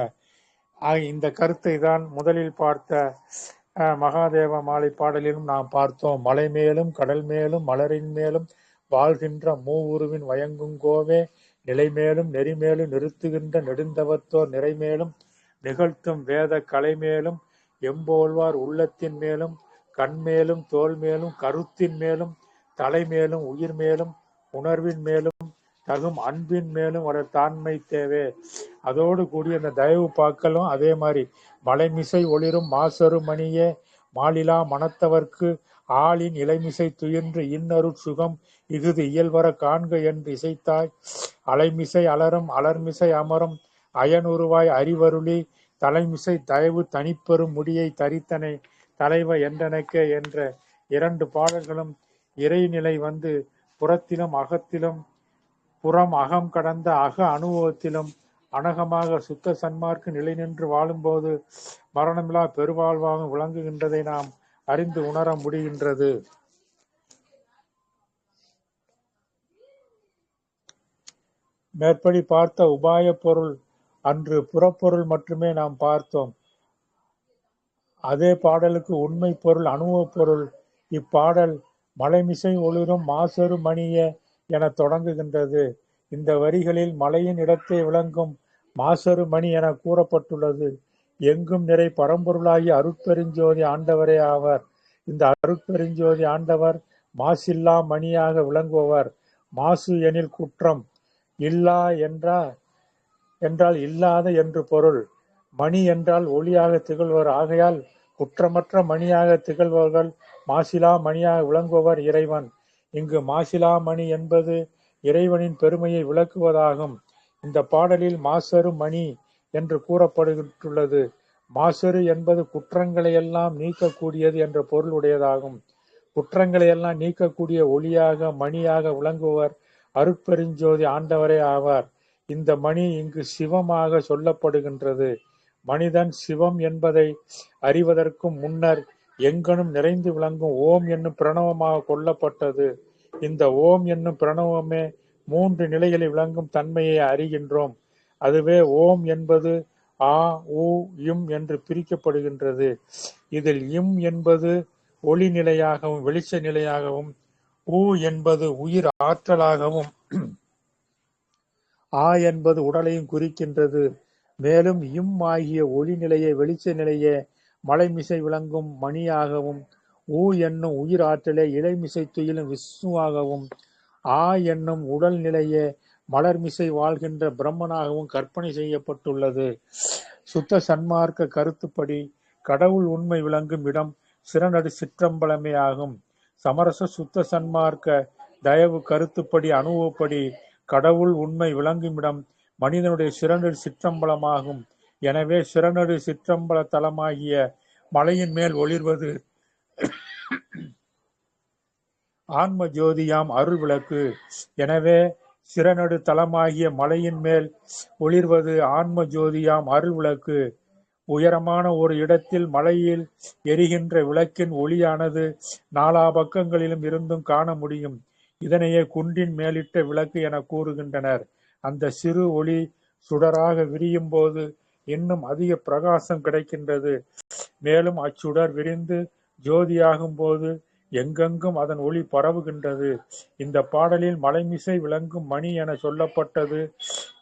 S2: இந்த கருத்தை தான் முதலில் பார்த்த மகாதேவ மாலை பாடலிலும் நாம் பார்த்தோம். மலை மேலும் கடல் மேலும் மலரின் மேலும் வாழ்கின்ற மூவுருவின் வயங்குங்கோவே, நிலை மேலும் நெறிமேலும் நிறுத்துகின்ற நெடுந்தவத்தோர் நிறைமேலும் நிகழ்த்தும் வேத கலை மேலும் எம்போல்வார் உள்ளத்தின் மேலும் கண்மேலும் தோல் மேலும் கருத்தின் மேலும் தலை மேலும் உயிர் மேலும் உணர்வின் மேலும் தகும் அன்பின் மேலும் ஒரு தாண்மை தேவை. அதோடு கூடிய அந்த தயவு பாக்களும் அதே மாதிரி மலைமிசை ஒளிரும் மாசரு மணியே மாலிலா மனத்தவர்க்கு ஆளின் இலைமிசை துயின்று இன்னருட் சுகம் இஃது இயல்வர காண்க என்று இசைத்தாய். அலைமிசை அலரும் அலர்மிசை அமரும் அயனுருவாய் அறிவருளி தலைமிசை தயவு தனிப்பெரும் முடியை தரித்தனை தலைவ என்றனக்கே என்ற இரண்டு பாடல்களும் இறைநிலை வந்து புறத்திலும் அகத்திலும் புறம் அகம் கடந்த அக அனுபவத்திலும் அனகமாக சுத்த சன்மார்க்க நிலை நின்று வாழும்போது மரணமில்லா பெருவாழ்வாக விளங்குகின்றதை நாம் அறிந்து உணர முடிகின்றது. மேற்படி பார்த்த உபாய பொருள் அன்று புறப்பொருள் மட்டுமே நாம் பார்த்தோம். அதே பாடலுக்கு உண்மை பொருள் அனுபவ பொருள். இப்பாடல் மலைமிசை ஒளிரும் மாசரு மணியே என தொடங்குகின்றது. இந்த வரிகளில் மலையின் இடத்தை விளங்கும் மாசரு மணி என கூறப்பட்டுள்ளது. எங்கும் நிறை பரம்பொருளாகி அருட்பெருஞ்சோதி ஆண்டவரே ஆவர். இந்த அருட்பெருஞ்சோதி ஆண்டவர் மாசில்லா மணியாக விளங்குபவர். மாசு எனில் குற்றம், இல்லா என்றால் இல்லாத என்று பொருள். மணி என்றால் ஒளியாக திகழ்வர். ஆகையால் குற்றமற்ற மணியாக திகழ்பவர்கள் மாசிலா மணியாக விளங்குபவர் இறைவன். இங்கு மாசிலா மணி என்பது இறைவனின் பெருமையை விளக்குவதாகும். இந்த பாடலில் மாசரு மணி என்று கூறப்பட்டுள்ளது. மாசரு என்பது குற்றங்களை எல்லாம் நீக்கக்கூடியது என்ற பொருள் உடையதாகும். குற்றங்களை எல்லாம் நீக்கக்கூடிய ஒளியாக மணியாக விளங்குவர் அருட்பெருஞ்சோதி ஆண்டவரே ஆவார். இந்த மணி இங்கு சிவமாக சொல்லப்படுகின்றது. மனிதன் சிவம் என்பதை அறிவதற்கும் முன்னர் எங்கனும் நிறைந்து விளங்கும் ஓம் என்னும் பிரணவமாக கொள்ளப்பட்டது. இந்த ஓம் என்னும் பிரணவமே மூன்று நிலைகளில் விளங்கும் தன்மையை அறிகின்றோம். அதுவே ஓம் என்பது ஆ உ இம் என்று பிரிக்கப்படுகின்றது. இதில் இம் என்பது ஒளி நிலையாகவும் வெளிச்ச நிலையாகவும், உ என்பது உயிர் ஆற்றலாகவும், ஆ என்பது உடலையும் குறிக்கின்றது. மேலும் இம் ஆகிய ஒளி நிலையை வெளிச்ச நிலையே மலைமிசை விளங்கும் மணியாகவும், ஊ என்னும் உயிர் ஆற்றலே இலைமிசை துயிலும் விஷ்ணுவாகவும், ஆ என்னும் உடல் நிலையே மலர்மிசை வாழ்கின்ற பிரம்மனாகவும் கற்பனை செய்யப்பட்டுள்ளது. சுத்த சன்மார்க்க கருத்துப்படி கடவுள் உண்மை விளங்கும் இடம் சிறநடு சிற்றம்பலமே ஆகும். சமரச சுத்த சன்மார்க்க தயவு கருத்துப்படி அனுபவப்படி கடவுள் உண்மை விளங்கும் இடம் மனிதனுடைய சிறநடு சிற்றம்பலமாகும். எனவே சிறநடு சிற்றம்பல தலமாகிய மலையின் மேல் ஒளிர்வது ஆன்ம ஜோதியாம் அருள் விளக்கு. எனவே சிறநடு தலமாகிய மலையின் மேல் ஒளிர்வது ஆன்ம ஜோதியாம் அருள் விளக்கு. உயரமான ஒரு இடத்தில் மலையில் எரிகின்ற விளக்கின் ஒளியானது நாலா பக்கங்களிலும் இருந்தும் காண முடியும். இதனையே குன்றின் மேலிட்ட விளக்கு என கூறுகின்றனர். அந்த சிறு ஒளி சுடராக விரியும் போது இன்னும் அதிக பிரகாசம் கிடைக்கின்றது. மேலும் அச்சுடர் விரிந்து ஜோதியாகும் போது எங்கெங்கும் அதன் ஒளி பரவுகின்றது. இந்த பாடலில் மலைமிசை விளங்கும் மணி என சொல்லப்பட்டது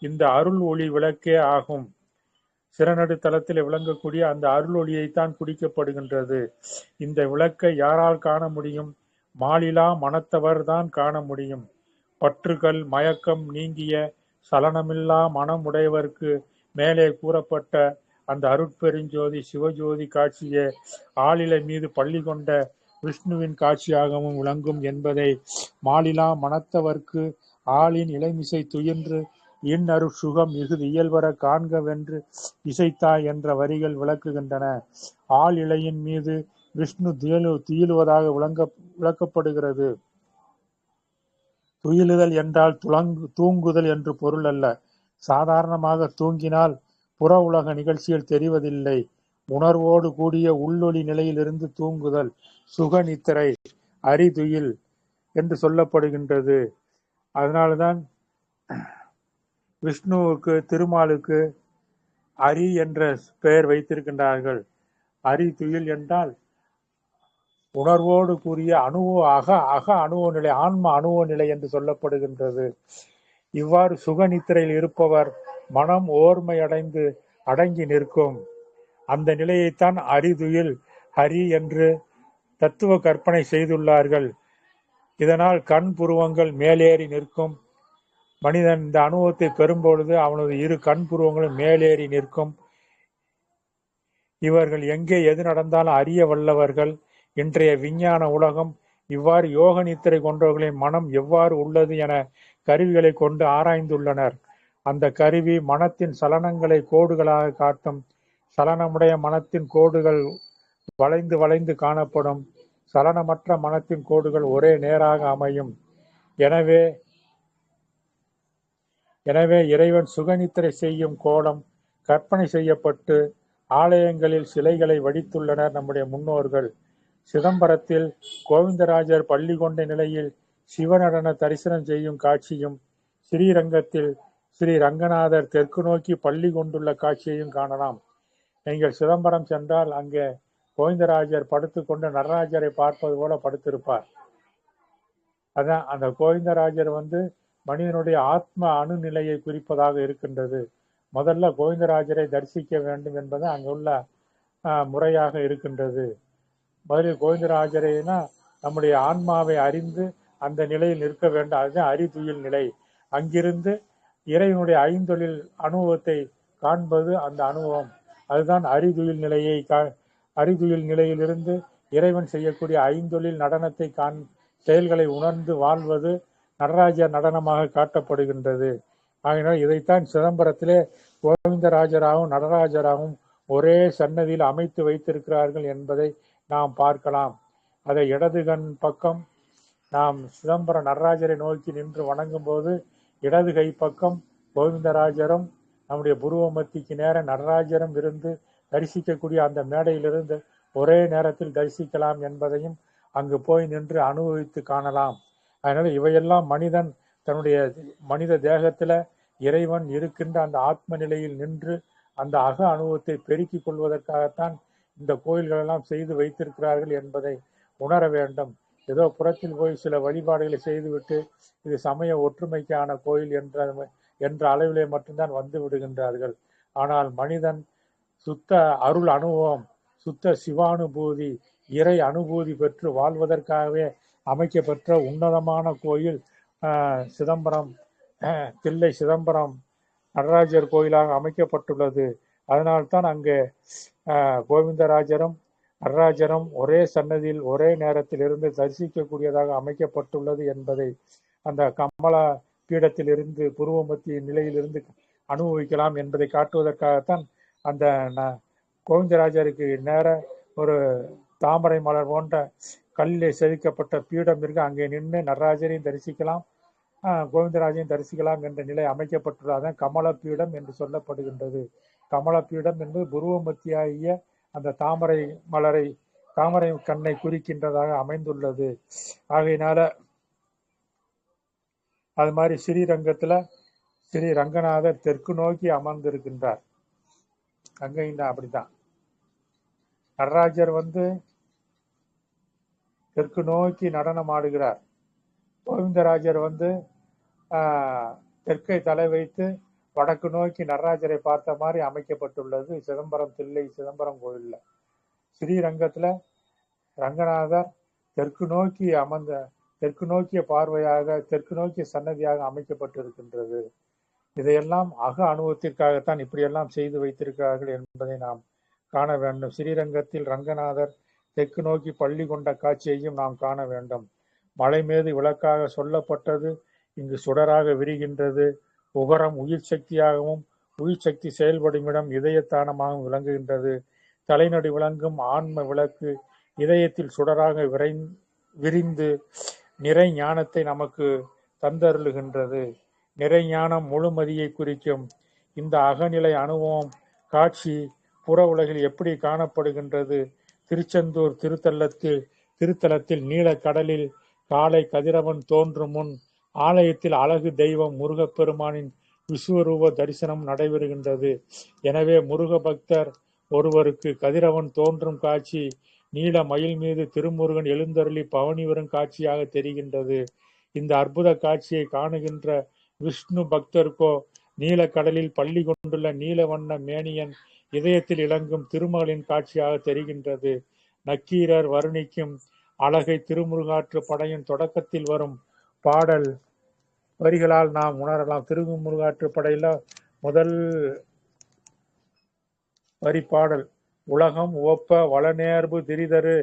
S2: இந்த அருள் ஒளி விளக்கே ஆகும். சிறநடு தலத்தில் விளங்கக்கூடிய அந்த அருள் ஒளியைத்தான் குறிக்கப்படுகின்றது. இந்த விளக்கை யாரால் காண முடியும்? மாலிலா மனத்தவர் தான் காண முடியும். பற்றுகள் மயக்கம் நீங்கிய சலனமில்லா மனம் உடையவர்க்கு மேலே கூறப்பட்ட அந்த அருட்பெருஞ்சோதி சிவஜோதி காட்சியே ஆளிலை மீது பள்ளி கொண்ட விஷ்ணுவின் காட்சியாகவும் விளங்கும் என்பதை மாலிலா மனத்தவர்க்கு ஆளின் இளமிசை துயின்று இன்னருட் சுகம் மிகுது இயல்பர காண்கவென்று இசைத்தாய் என்ற வரிகள் விளக்குகின்றன. ஆள் இலையின் மீது விஷ்ணு துயிலுவதாக விளக்கப்படுகிறது. துயிலுதல் என்றால் தூங்குதல் என்று பொருள் அல்ல. சாதாரணமாக தூங்கினால் புற உலக நிகழ்ச்சியில் தெரிவதில்லை. உணர்வோடு கூடிய உள்ளொளி நிலையிலிருந்து தூங்குதல் சுக நித்திரை அரிதுயில் என்று சொல்லப்படுகின்றது. அதனால்தான் விஷ்ணுவுக்கு திருமாலுக்கு அரி என்ற பெயர் வைத்திருக்கின்றார்கள். அரிதுயில் என்றால் உணர்வோடு கூறிய அக அணுவ நிலை, ஆன்ம அணுவ நிலை என்று சொல்லப்படுகின்றது. இவ்வாறு சுக நித்திரையில் இருப்பவர் மனம் ஓர்மை அடைந்து அடங்கி நிற்கும். அந்த நிலையைத்தான் அரிதுயில் ஹரி என்று தத்துவ கற்பனை செய்துள்ளார்கள். இதனால் கண் புருவங்கள் மேலேறி நிற்கும். மனிதன் இந்த அனுபவத்தை பெறும்பொழுது அவனது இரு கண் புருவங்களும் மேலேறி நிற்கும். இவர்கள் எங்கே எது நடந்தாலும் அறிய வல்லவர்கள். இன்றைய விஞ்ஞான உலகம் இவ்வாறு யோக நித்திரை கொண்டவர்களின் மனம் எவ்வாறு உள்ளது என கருவிகளை கொண்டு ஆராய்ந்துள்ளனர். அந்த கருவி மனத்தின் சலனங்களை கோடுகளாக காட்டும். சலனமுடைய மனத்தின் கோடுகள் வளைந்து வளைந்து காணப்படும். சலனமற்ற மனத்தின் கோடுகள் ஒரே நேராக அமையும். எனவே இறைவன் சுகநித்திரை செய்யும் கோலம் கற்பனை செய்யப்பட்டு ஆலயங்களில் சிலைகளை வடித்துள்ளனர் நம்முடைய முன்னோர்கள். சிதம்பரத்தில் கோவிந்தராஜர் பள்ளி கொண்ட நிலையில் சிவநடன தரிசனம் செய்யும் காட்சியும், ஸ்ரீரங்கத்தில் ஸ்ரீ ரங்கநாதர் தெற்கு நோக்கி பள்ளி கொண்டுள்ள காட்சியையும் காணலாம். நீங்கள் சிதம்பரம் சென்றால் அங்கே கோவிந்தராஜர் படுத்துக்கொண்டு நடராஜரை பார்ப்பது போல படுத்திருப்பார். அதான் அந்த கோவிந்தராஜர் மனிதனுடைய ஆத்ம அணுநிலையை குறிப்பதாக இருக்கின்றது. முதல்ல கோவிந்தராஜரை தரிசிக்க வேண்டும் என்பது அங்குள்ள முறையாக இருக்கின்றது. முதலில் கோவிந்தராஜரைனா நம்முடைய ஆன்மாவை அறிந்து அந்த நிலையில் நிற்க வேண்டும். அதுதான் அரிதுயில் நிலை. அங்கிருந்து இறைவனுடைய ஐந்தொழில் அனுபவத்தை காண்பது அந்த அனுபவம். அதுதான் அரிதுயில் நிலையிலிருந்து இறைவன் செய்யக்கூடிய ஐந்தொழில் நடனத்தை செயல்களை உணர்ந்து வாழ்வது நடராஜர் நடனமாக காட்டப்படுகின்றது. ஆகினால் இதைத்தான் சிதம்பரத்திலே கோவிந்தராஜராகவும் நடராஜராகவும் ஒரே சன்னதியில் அமைத்து வைத்திருக்கிறார்கள் என்பதை நாம் பார்க்கலாம். அதை இடது கண் பக்கம் நாம் சிதம்பரம் நடராஜரை நோக்கி நின்று வணங்கும் போது இடது கை பக்கம் கோவிந்தராஜரும் நம்முடைய புருவ மத்திக்கு நேர நடராஜரும் இருந்து தரிசிக்கக்கூடிய அந்த மேடையிலிருந்து ஒரே நேரத்தில் தரிசிக்கலாம் என்பதையும் அங்கு போய் நின்று அனுபவித்து காணலாம். அதனால இவையெல்லாம் மனிதன் தன்னுடைய மனித தேகத்துல இறைவன் இருக்கின்ற அந்த ஆத்ம நிலையில் நின்று அந்த அக அனுபவத்தை பெருக்கிக் கொள்வதற்காகத்தான் இந்த கோயில்கள் எல்லாம் செய்து வைத்திருக்கிறார்கள் என்பதை உணர வேண்டும். ஏதோ புறத்தில் போய் சில வழிபாடுகளை செய்துவிட்டு இது சமய ஒற்றுமைக்கான கோயில் என்ற அளவிலே மட்டும்தான் வந்து விடுகின்றார்கள். ஆனால் மனிதன் சுத்த அருள் அனுபவம், சுத்த சிவானுபூதி, இறை அனுபூதி பெற்று வாழ்வதற்காகவே அமைக்கப்பெற்ற உன்னதமான கோயில் சிதம்பரம், தில்லை சிதம்பரம் நடராஜர் கோயிலாக அமைக்கப்பட்டுள்ளது. அதனால்தான் அங்கே கோவிந்தராஜரும் நடராஜரும் ஒரே சன்னதியில் ஒரே நேரத்தில் இருந்து தரிசிக்கக்கூடியதாக அமைக்கப்பட்டுள்ளது என்பதை அந்த கமலா பீடத்தில் இருந்து புருவ மத்திய நிலையிலிருந்து அனுபவிக்கலாம் என்பதை காட்டுவதற்காகத்தான் அந்த கோவிந்தராஜருக்கு நேர ஒரு தாமரை மலர் போன்ற கல்லில் செதுக்கப்பட்ட பீடம் இருக்கு. அங்கே நின்று நடராஜரையும் தரிசிக்கலாம், கோவிந்தராஜையும் தரிசிக்கலாம் என்ற நிலை அமைக்கப்பட்டுள்ளதான் கமல பீடம் என்று சொல்லப்படுகின்றது. கமல பீடம் என்பது புருவ மத்தியாகிய அந்த தாமரை கண்ணை குறிக்கின்றதாக அமைந்துள்ளது. ஆகையினால அது மாதிரி ஸ்ரீரங்கத்துல ஸ்ரீ ரங்கநாதர் தெற்கு நோக்கி அமர்ந்திருக்கின்றார். அங்கேயும் அப்படித்தான் நடராஜர் தெற்கு நோக்கி நடனம் ஆடுகிறார். கோவிந்தராஜர் தெற்கை தலை வைத்து வடக்கு நோக்கி நடராஜரை பார்த்த மாதிரி அமைக்கப்பட்டுள்ளது சிதம்பரம் தில்லை சிதம்பரம் கோயில்ல. ஸ்ரீரங்கத்துல ரங்கநாதர் தெற்கு நோக்கிய பார்வையாக தெற்கு நோக்கிய சன்னதியாக அமைக்கப்பட்டிருக்கின்றது. இதையெல்லாம் அக அனுபவத்திற்காகத்தான் இப்படியெல்லாம் செய்து வைத்திருக்கிறார்கள் என்பதை நாம் காண வேண்டும். ஸ்ரீரங்கத்தில் ரங்கநாதர் தெற்கு நோக்கி பள்ளி கொண்ட காட்சியையும் நாம் காண வேண்டும். மலை மீது விளக்காக சொல்லப்பட்டது இங்கு சுடராக விரிகின்றது. உகரம் உயிர் சக்தியாகவும் உயிர் சக்தி செயல்படும் இடம் இதயத்தானமாகவும் விளங்குகின்றது. தலைநடு விளங்கும் ஆன்ம விளக்கு இதயத்தில் சுடராக விரிந்து நிறை ஞானத்தை நமக்கு தந்தருளுகின்றது. நிறை ஞானம் முழுமதியை குறிக்கும். இந்த அகநிலை அனுபவம் காட்சி புற உலகில் எப்படி காணப்படுகின்றது? திருச்செந்தூர் திருத்தலத்தில் நீல கடலில் காலை கதிரவன் தோன்றும் முன் ஆலயத்தில் அழகு தெய்வம் முருகப்பெருமானின் விஸ்வரூப தரிசனம் நடைபெறுகின்றது. எனவே முருக பக்தர் ஒருவருக்கு கதிரவன் தோன்றும் காட்சி நீல மயில் மீது திருமுருகன் எழுந்தருளி பவனி வரும் காட்சியாக தெரிகின்றது. இந்த அற்புத காட்சியை காணுகின்ற விஷ்ணு பக்தருக்கோ நீல கடலில் பள்ளி கொண்டுள்ள நீல வண்ண மேனியன் இதயத்தில் இளங்கும் திருமகளின் காட்சியாக தெரிகின்றது. நக்கீரர் வருணிக்கும் அழகை திருமுருகாற்று படையின் தொடக்கத்தில் வரும் பாடல் வரிகளால் நாம் உணரலாம். திருமுருகாற்று படையில முதல் வரி பாடல் உலகம் ஒப்ப வளநேர்பு திரிதரு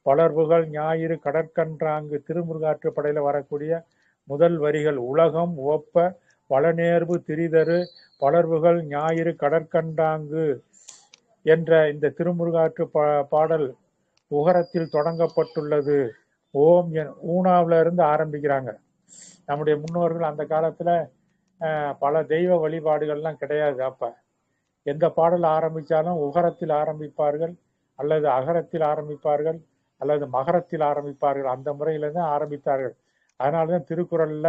S2: பலர்புகள் ஞாயிறு கடற்கன்றாங்கு. திருமுருகாற்று படையில வரக்கூடிய முதல் வரிகள் உலகம் ஒப்ப வளநேர்பு திரிதரு பலர்புகள் ஞாயிறு கடற்கண்டாங்கு என்ற இந்த திருமுருகாற்று பாடல் உகரத்தில் தொடங்கப்பட்டுள்ளது. ஓம் ஊனாவில இருந்து ஆரம்பிக்கிறாங்க. நம்முடைய முன்னோர்கள் அந்த காலத்துல பல தெய்வ வழிபாடுகள்லாம் கிடையாது. அப்ப எந்த பாடல் ஆரம்பிச்சாலும் உகரத்தில் ஆரம்பிப்பார்கள், அல்லது அகரத்தில் ஆரம்பிப்பார்கள், அல்லது மகரத்தில் ஆரம்பிப்பார்கள். அந்த முறையில தான் ஆரம்பித்தார்கள். அதனாலதான் திருக்குறள்ல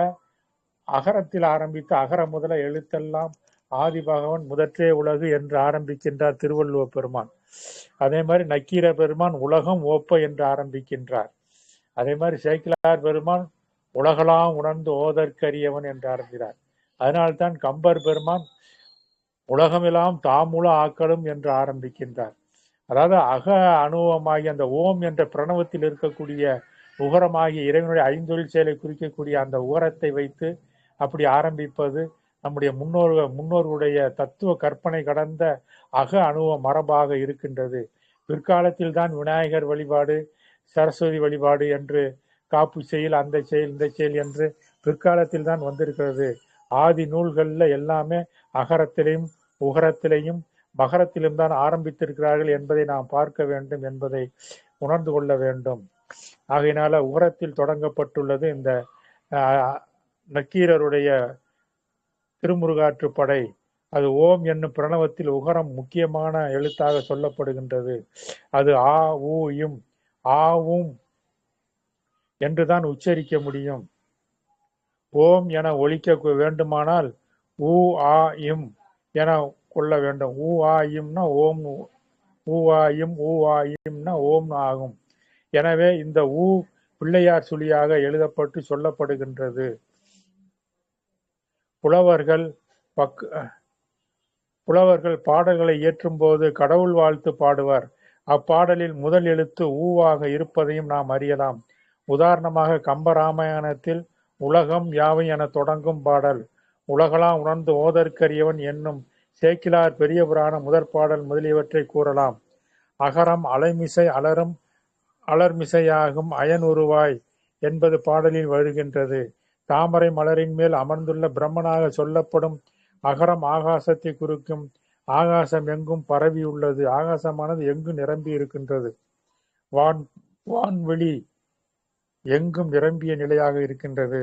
S2: அகரத்தில் ஆரம்பித்து அகர முதல எழுத்தெல்லாம் ஆதி பகவன் முதற்றே உலகு என்று ஆரம்பிக்கின்றார் திருவள்ளுவ பெருமான். அதே மாதிரி நக்கீர பெருமான் உலகம் ஓப்ப என்று ஆரம்பிக்கின்றார். அதே மாதிரி சேக்கிழார் பெருமான் உலகலாம் உணர்ந்து ஓதற்கரியவன் என்று ஆரம்பிக்கிறார். அதனால்தான் கம்பர் பெருமான் உலகமெல்லாம் தாமுல ஆக்களும் என்று ஆரம்பிக்கின்றார். அதாவது அக அனுபவமாகி அந்த ஓம் என்ற பிரணவத்தில் இருக்கக்கூடிய உகரமாகிய இறைவனுடைய ஐந்தொழில் செயலை குறிக்கக்கூடிய அந்த உகரத்தை வைத்து அப்படி ஆரம்பிப்பது நம்முடைய முன்னோர்களுடைய தத்துவ கற்பனை கடந்த அக அனுபவ மரபாக இருக்கின்றது. பிற்காலத்தில் தான் விநாயகர் வழிபாடு, சரஸ்வதி வழிபாடு என்று காப்பு செயல், அந்த செயல், இந்த செயல் என்று பிற்காலத்தில் தான் வந்திருக்கிறது. ஆதி நூல்கள்ல எல்லாமே அகரத்திலையும் உகரத்திலையும் மகரத்திலும் தான் ஆரம்பித்திருக்கிறார்கள் என்பதை நாம் பார்க்க வேண்டும் என்பதை உணர்ந்து கொள்ள வேண்டும். ஆகையினால உகரத்தில் தொடங்கப்பட்டுள்ளது இந்த நக்கீரருடைய திருமுருகாற்று படை. அது ஓம் என்னும் பிரணவத்தில் உகரம் முக்கியமான எழுத்தாக சொல்லப்படுகின்றது. அது ஆ ஊ இம் ஆவும் என்றுதான் உச்சரிக்க முடியும். ஓம் என ஒலிக்க வேண்டுமானால் ஊ ஆ இம் என கொள்ள வேண்டும். ஊ ஆ இம்னா ஓம், ஊ ஆ இம், ஊ ஆ இம்னா ஓம் ஆகும். எனவே இந்த ஊ பிள்ளையார் சுழியாக எழுதப்பட்டு சொல்லப்படுகின்றது. புலவர்கள் பாடல்களை இயற்றும் போது கடவுள் வாழ்த்து பாடுவர். அப்பாடலில் முதல் எழுத்து ஊவாக இருப்பதையும் நாம் அறியலாம். உதாரணமாக கம்பராமாயணத்தில் உலகம் யாவை என தொடங்கும் பாடல் உலகலாம் உணர்ந்து ஓதற்கரியவன் என்னும் சேக்கிழார் பெரிய புராண முதற் பாடல் முதலியவற்றை கூறலாம். அகரம் அலைமிசை அலர்மிசையாகும் அயன் உருவாய் என்பது பாடலில் வருகின்றது. தாமரை மலரின் மேல் அமர்ந்துள்ள பிரம்மனாக சொல்லப்படும் அகரம் ஆகாசத்தை குறிக்கும். ஆகாசம் எங்கும் பரவியுள்ளது. ஆகாசமானது எங்கும் நிரம்பி இருக்கின்றது. வான்வெளி எங்கும் நிரம்பிய நிலையாக இருக்கின்றது.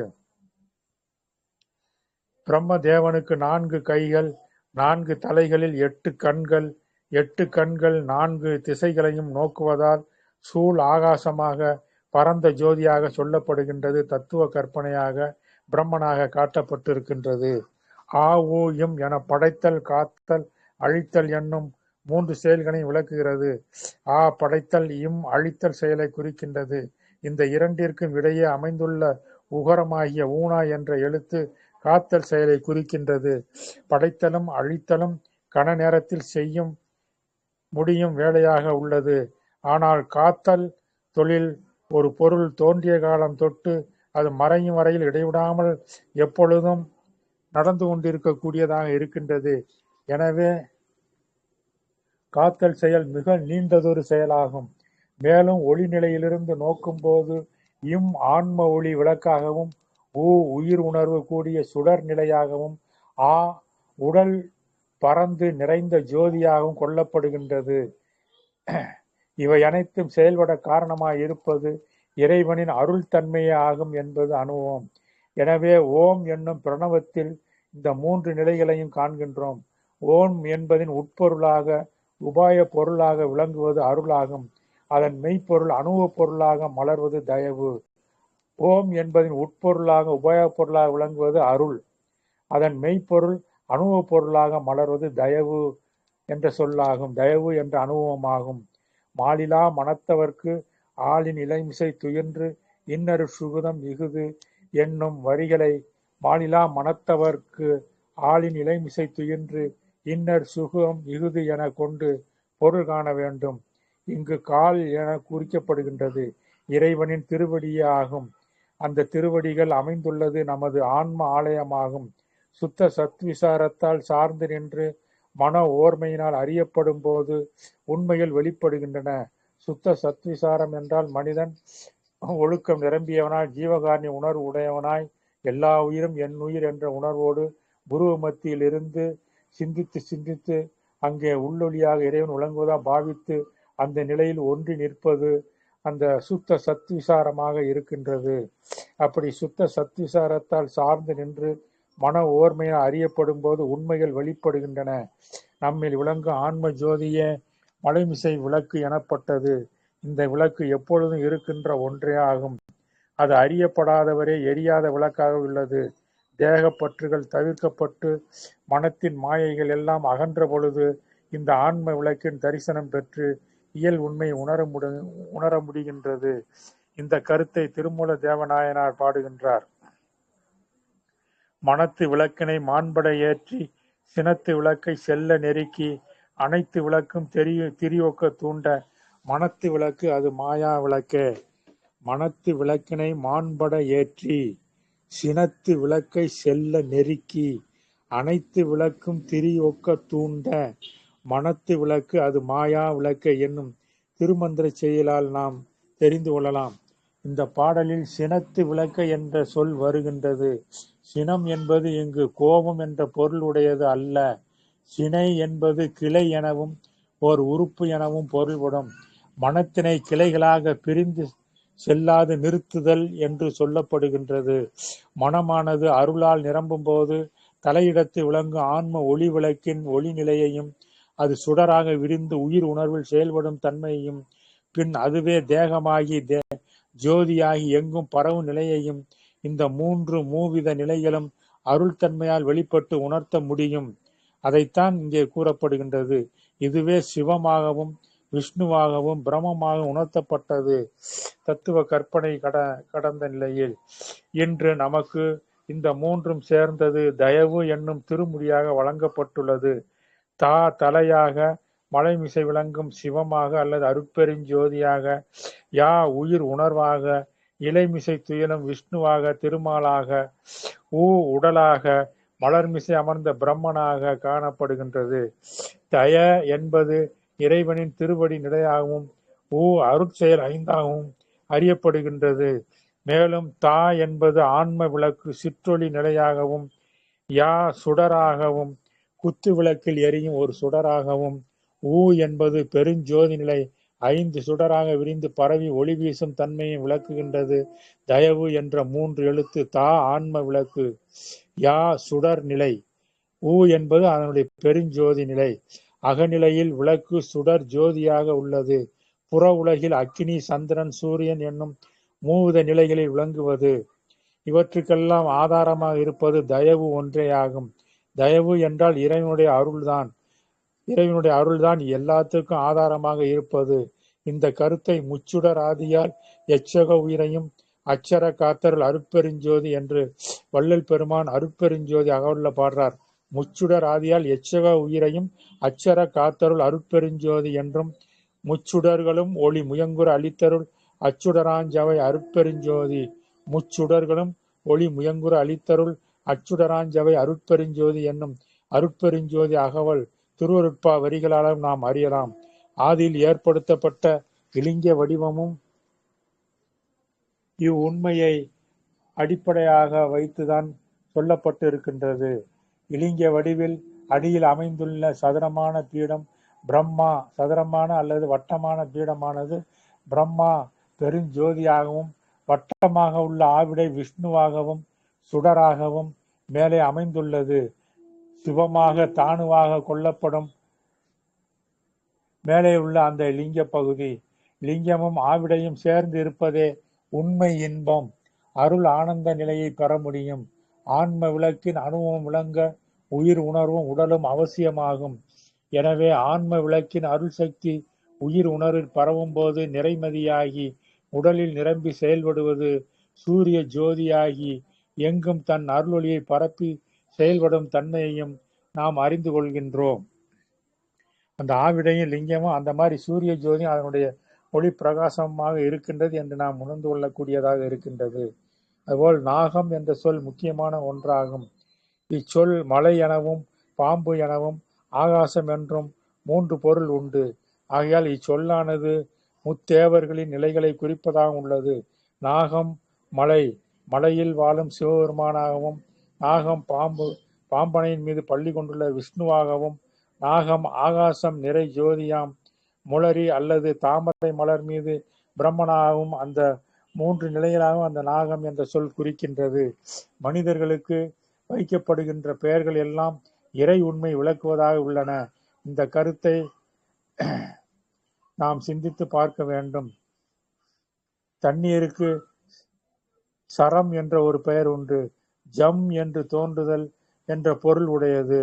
S2: பிரம்ம தேவனுக்கு 4 கைகள், 4 தலைகளில் 8 கண்கள், 8 கண்கள் 4 திசைகளையும் நோக்குவதால் சூழ் ஆகாசமாக பரந்த ஜோதியாக சொல்லப்படுகின்றது. தத்துவ கற்பனையாக பிரம்மனாக காட்டப்பட்டிருக்கின்றது. ஆ ஊ இம் என படைத்தல், காத்தல், அழித்தல் என்னும் 3 செயல்களையும் விளக்குகிறது. ஆ படைத்தல், இம் அழித்தல் செயலை குறிக்கின்றது. இந்த இரண்டிற்கும் இடையே அமைந்துள்ள உகரமாகிய ஊனா என்ற எழுத்து காத்தல் செயலை குறிக்கின்றது. படைத்தலும் அழித்தலும் கன நேரத்தில் செய்யும் முடியும் வேலையாக உள்ளது. ஆனால் காத்தல் தொழில் ஒரு பொருள் தோன்றிய காலம் தொட்டு அது மறையும் வரையில் இடைவிடாமல் எப்பொழுதும் நடந்து கொண்டிருக்கக்கூடியதாக இருக்கின்றது. எனவே காத்தல் செயல் மிக நீண்டதொரு செயலாகும். மேலும் ஒளி நிலையிலிருந்து நோக்கும் போது ஆன்ம ஒளி விளக்காகவும், உயிர் உணர்வு கூடிய சுடர் நிலையாகவும், உடல் பறந்து நிறைந்த ஜோதியாகவும் கொள்ளப்படுகின்றது. இவை அனைத்தும் செயல்பட காரணமாய் இருப்பது இறைவனின் அருள் தன்மையே ஆகும் என்பது அனுபவம். எனவே ஓம் என்னும் பிரணவத்தில் இந்த 3 நிலைகளையும் காண்கின்றோம். ஓம் என்பதின் உட்பொருளாக உபாய பொருளாக விளங்குவது அருளாகும். அதன் மெய்ப்பொருள் அனுபவ பொருளாக மலர்வது தயவு. ஓம் என்பதின் உட்பொருளாக உபாய பொருளாக விளங்குவது அருள். அதன் மெய்ப்பொருள் அனுபவ பொருளாக மலர்வது தயவு என்ற சொல்லாகும். தயவு என்ற அனுபவமாகும். மாலிலா மனத்தவர்க்கு ஆளின் இளைமிசை துயின்று இன்னரு சுகுதம் இகுது என்னும் வரிகளை மாலிலா மனத்தவர்க்கு ஆளின் இளைமிசை துயின்று இன்னர் சுகம் இகுது என கொண்டு பொருள் காண வேண்டும். இங்கு கால் என குறிக்கப்படுகின்றது இறைவனின் திருவடியே ஆகும். அந்த திருவடிகள் அமைந்துள்ளது நமது ஆன்ம ஆலயமாகும். சுத்த சத்விசாரத்தால் சார்ந்து நின்று மன ஓர்மையினால் அறியப்படும் போது உண்மைகள் வெளிப்படுகின்றன. சுத்த சத்விசாரம் என்றால் மனிதன் ஒழுக்கம் நிரம்பியவனாய் ஜீவகாரணி உணர்வு உடையவனாய் எல்லா உயிரும் என் உயிர் என்ற உணர்வோடு புருவ மத்தியில் இருந்து சிந்தித்து சிந்தித்து அங்கே உள்ளொளியாக இறைவன் விளங்குவதாக பாவித்து அந்த நிலையில் ஒன்றி நிற்பது அந்த சுத்த சத்விசாரமாக இருக்கின்றது. அப்படி சுத்த சத்விசாரத்தால் சார்ந்து நின்று மன ஓர்மையால் அறியப்படும் போது உண்மைகள் வெளிப்படுகின்றன. நம்மில் விளங்கும் ஆன்ம ஜோதியே மலைமிசை விளக்கு எனப்பட்டது. இந்த விளக்கு எப்பொழுதும் இருக்கின்ற ஒன்றே ஆகும். அது அறியப்படாதவரே எரியாத விளக்காக உள்ளது. தேக பற்றுகள் தவிர்க்கப்பட்டு மனத்தின் மாயைகள் எல்லாம் அகன்ற பொழுது இந்த ஆன்ம விளக்கின் தரிசனம் பெற்று இயல் உண்மை உணர முடிகின்றது. இந்த கருத்தை திருமூல தேவநாயனார் பாடுகின்றார். மனத்து விளக்கினை மாண்பட ஏற்றி சினத்து விளக்கை செல்ல நெருக்கி அனைத்து விளக்கும் திரியொக்க தூண்ட மனத்து விளக்கு அது மாயா விளக்கே. மனத்து விளக்கினை மாண்பட ஏற்றி சினத்து விளக்கை செல்ல நெருக்கி அனைத்து விளக்கும் திரியொக்க தூண்ட மனத்து விளக்கு அது மாயா விளக்கே என்னும் திருமந்திர செயலால் நாம் தெரிந்து கொள்ளலாம். இந்த பாடலில் சினத்து விளக்க என்ற சொல் வருகின்றது. சினம் என்பது இங்கு கோபம் என்ற பொருள் உடையது அல்ல. சினை என்பது கிளை எனவும் ஓர் உறுப்பு எனவும் பொருள்படும். மனத்தினை கிளைகளாக பிரிந்து செல்லாது நிறுத்துதல் என்று சொல்லப்படுகின்றது. மனமானது அருளால் நிரம்பும் போது தலையிடத்து விளங்கும் ஆன்ம ஒளி விளக்கின் ஒளி நிலையையும் அது சுடராக விரிந்து உயிர் உணர்வில் செயல்படும் தன்மையையும் பின் அதுவே தேகமாகி ஜோதியாகி எங்கும் பரவும் நிலையையும் இந்த 3 மூவித நிலைகளும் அருள் தன்மையால் வெளிப்பட்டு உணர்த்த முடியும். அதைத்தான் இங்கே கூறப்படுகின்றது. இதுவே சிவமாகவும் விஷ்ணுவாகவும் பிரம்மமாகவும் உணர்த்தப்பட்டது தத்துவ கற்பனை கடந்த நிலையில். இன்று நமக்கு இந்த 3ம் சேர்ந்தது தயவு என்னும் திருமுடியாக வழங்கப்பட்டுள்ளது. தலையாக மலைமிசை விளங்கும் சிவமாக அல்லது அருட்பெருஞ்சோதியாக, யா உயிர் உணர்வாக, இலைமிசை துயிலும் விஷ்ணுவாக திருமாலாக, உடலாக மலர்மிசை அமர்ந்த பிரம்மனாக காணப்படுகின்றது. தய என்பது இறைவனின் திருவடி நிலையாகவும் அருட்செயல் 5ஆகவும் அறியப்படுகின்றது. மேலும் தா என்பது ஆன்ம விளக்கு சிற்றொளி நிலையாகவும், யா சுடராகவும் குத்து விளக்கில் எரியும் ஒரு சுடராகவும், என்பது பெருஞ்சோதி நிலை 5 சுடராக விரிந்து பரவி ஒளி வீசும் தன்மையை விளக்குகின்றது. தயவு என்ற 3 எழுத்து தா ஆன்ம விளக்கு, யா சுடர் நிலை, என்பது அதனுடைய பெருஞ்சோதி நிலை. அகநிலையில் விளக்கு சுடர் ஜோதியாக உள்ளது. புற உலகில் அக்கினி சந்திரன் சூரியன் என்னும் மூவித நிலைகளில் விளங்குவது. இவற்றுக்கெல்லாம் ஆதாரமாக இருப்பது தயவு ஒன்றே ஆகும். தயவு என்றால் இறைவனுடைய அருள்தான் எல்லாத்துக்கும் ஆதாரமாக இருப்பது. இந்த கருத்தை முச்சுடர் ஆதியால் எச்சக உயிரையும் அச்சர காத்தருள் அருட்பெருஞ்சோதி என்று வள்ளல் பெருமான் அருட்பெருஞ்சோதி அகவல்ல பாடுறார். முச்சுடர் ஆதியால் எச்சக உயிரையும் அச்சர காத்தருள் அருட்பெருஞ்சோதி என்றும் முச்சுடர்களும் ஒளி முயங்குற அளித்தருள் அச்சுடராஞ்சவை அருட்பெருஞ்சோதி. முச்சுடர்களும் ஒளி முயங்குற அளித்தருள் அச்சுடராஞ்சவை அருட்பெருஞ்சோதி என்னும் அருட்பெருஞ்சோதி அகவல் திருவருட்பா வரிகளாலும் நாம் அறியலாம். ஆதியில் ஏற்படுத்தப்பட்ட இலிங்க வடிவமும் இவ்வுண்மையை அடிப்படையாக வைத்துதான் சொல்லப்பட்டு இருக்கின்றது. இலிங்க வடிவில் அடியில் அமைந்துள்ள சதுரமான பீடம் பிரம்மா, சதுரமான அல்லது வட்டமான பீடமானது பிரம்மா பெருஞ்சோதியாகவும், வட்டமாக உள்ள ஆவிடை விஷ்ணுவாகவும் சுடராகவும் மேலே அமைந்துள்ளது. சிவமாக தானுவாக கொள்ளப்படும் மேலே உள்ள அந்த லிங்க பகுதி. லிங்கமும் ஆவிடையும் சேர்ந்து இருப்பதே உண்மை இன்பம், அருள் ஆனந்த நிலையை பெற முடியும். ஆன்ம விளக்கின் அணுவும் விளங்க உயிர் உணர்வும் உடலும் அவசியமாகும். எனவே ஆன்ம விளக்கின் அருள் சக்தி உயிர் உணர்வில் பரவும் போது நிறைமதியாகி உடலில் நிரம்பி செயல்படுவது சூரிய ஜோதியாகி எங்கும் தன் அருளொளியை பரப்பி செயல்படும் தன்மையையும் நாம் அறிந்து கொள்கின்றோம். அந்த ஆவிடையும் லிங்கமும் அந்த மாதிரி சூரிய ஜோதி அதனுடைய ஒளி பிரகாசமாக இருக்கின்றது என்று நாம் உணர்ந்து கொள்ளக்கூடியதாக இருக்கின்றது. அதுபோல் நாகம் என்ற சொல் முக்கியமான ஒன்றாகும். இச்சொல் மலை எனவும் பாம்பு எனவும் ஆகாசம் என்றும் 3 பொருள் உண்டு. ஆகையால் இச்சொல்லானது முத்தேவர்களின் நிலைகளை குறிப்பதாக உள்ளது. நாகம் மலை, மலையில் வாழும் சிவபெருமானாகவும், நாகம் பாம்பனையின் மீது பள்ளி கொண்டுள்ள விஷ்ணுவாகவும், நாகம் ஆகாசம் நிறை ஜோதியாம் முளரி அல்லது தாமரை மலர் மீது பிரம்மனாகவும் அந்த 3 நிலைகளாகவும் அந்த நாகம் என்ற சொல் குறிக்கின்றது. மனிதர்களுக்கு வைக்கப்படுகின்ற பெயர்கள் எல்லாம் இறை உண்மை விளக்குவதாக உள்ளன. இந்த கருத்தை நாம் சிந்தித்து பார்க்க வேண்டும். தண்ணீருக்கு சரம் என்ற ஒரு பெயர் உண்டு. ஜம் என்று தோன்றுதல் என்ற பொருள் உடையது.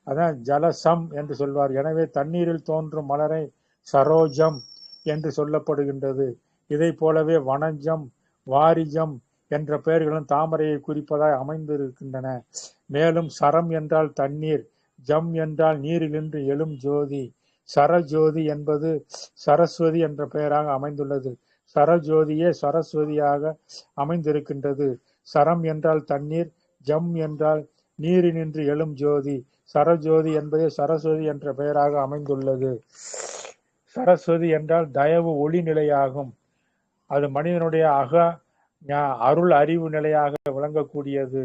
S2: அதான் ஜலசம் என்று சொல்வார். எனவே தண்ணீரில் தோன்றும் மலரை சரோஜம் என்று சொல்லப்படுகின்றது. இதை போலவே வனஜம், வாரிஜம் என்ற பெயர்களும் தாமரையை குறிப்பதாய் அமைந்திருக்கின்றன. மேலும் சரம் என்றால் தண்ணீர், ஜம் என்றால் நீரிலிருந்து எழும் ஜோதி, சரஜோதி என்பது சரஸ்வதி என்ற பெயராக அமைந்துள்ளது. சரஜோதியே சரஸ்வதியாக அமைந்திருக்கின்றது. சரம் என்றால் தண்ணீர், ஜம் என்றால் நீரினின்று எழும் ஜோதி, சரஜோதி என்பதே சரஸ்வதி என்ற பெயராக அமைந்துள்ளது. சரஸ்வதி என்றால் தயவு ஒளி நிலையாகும். அது மனிதனுடைய அருள் அறிவு நிலையாக விளங்கக்கூடியது.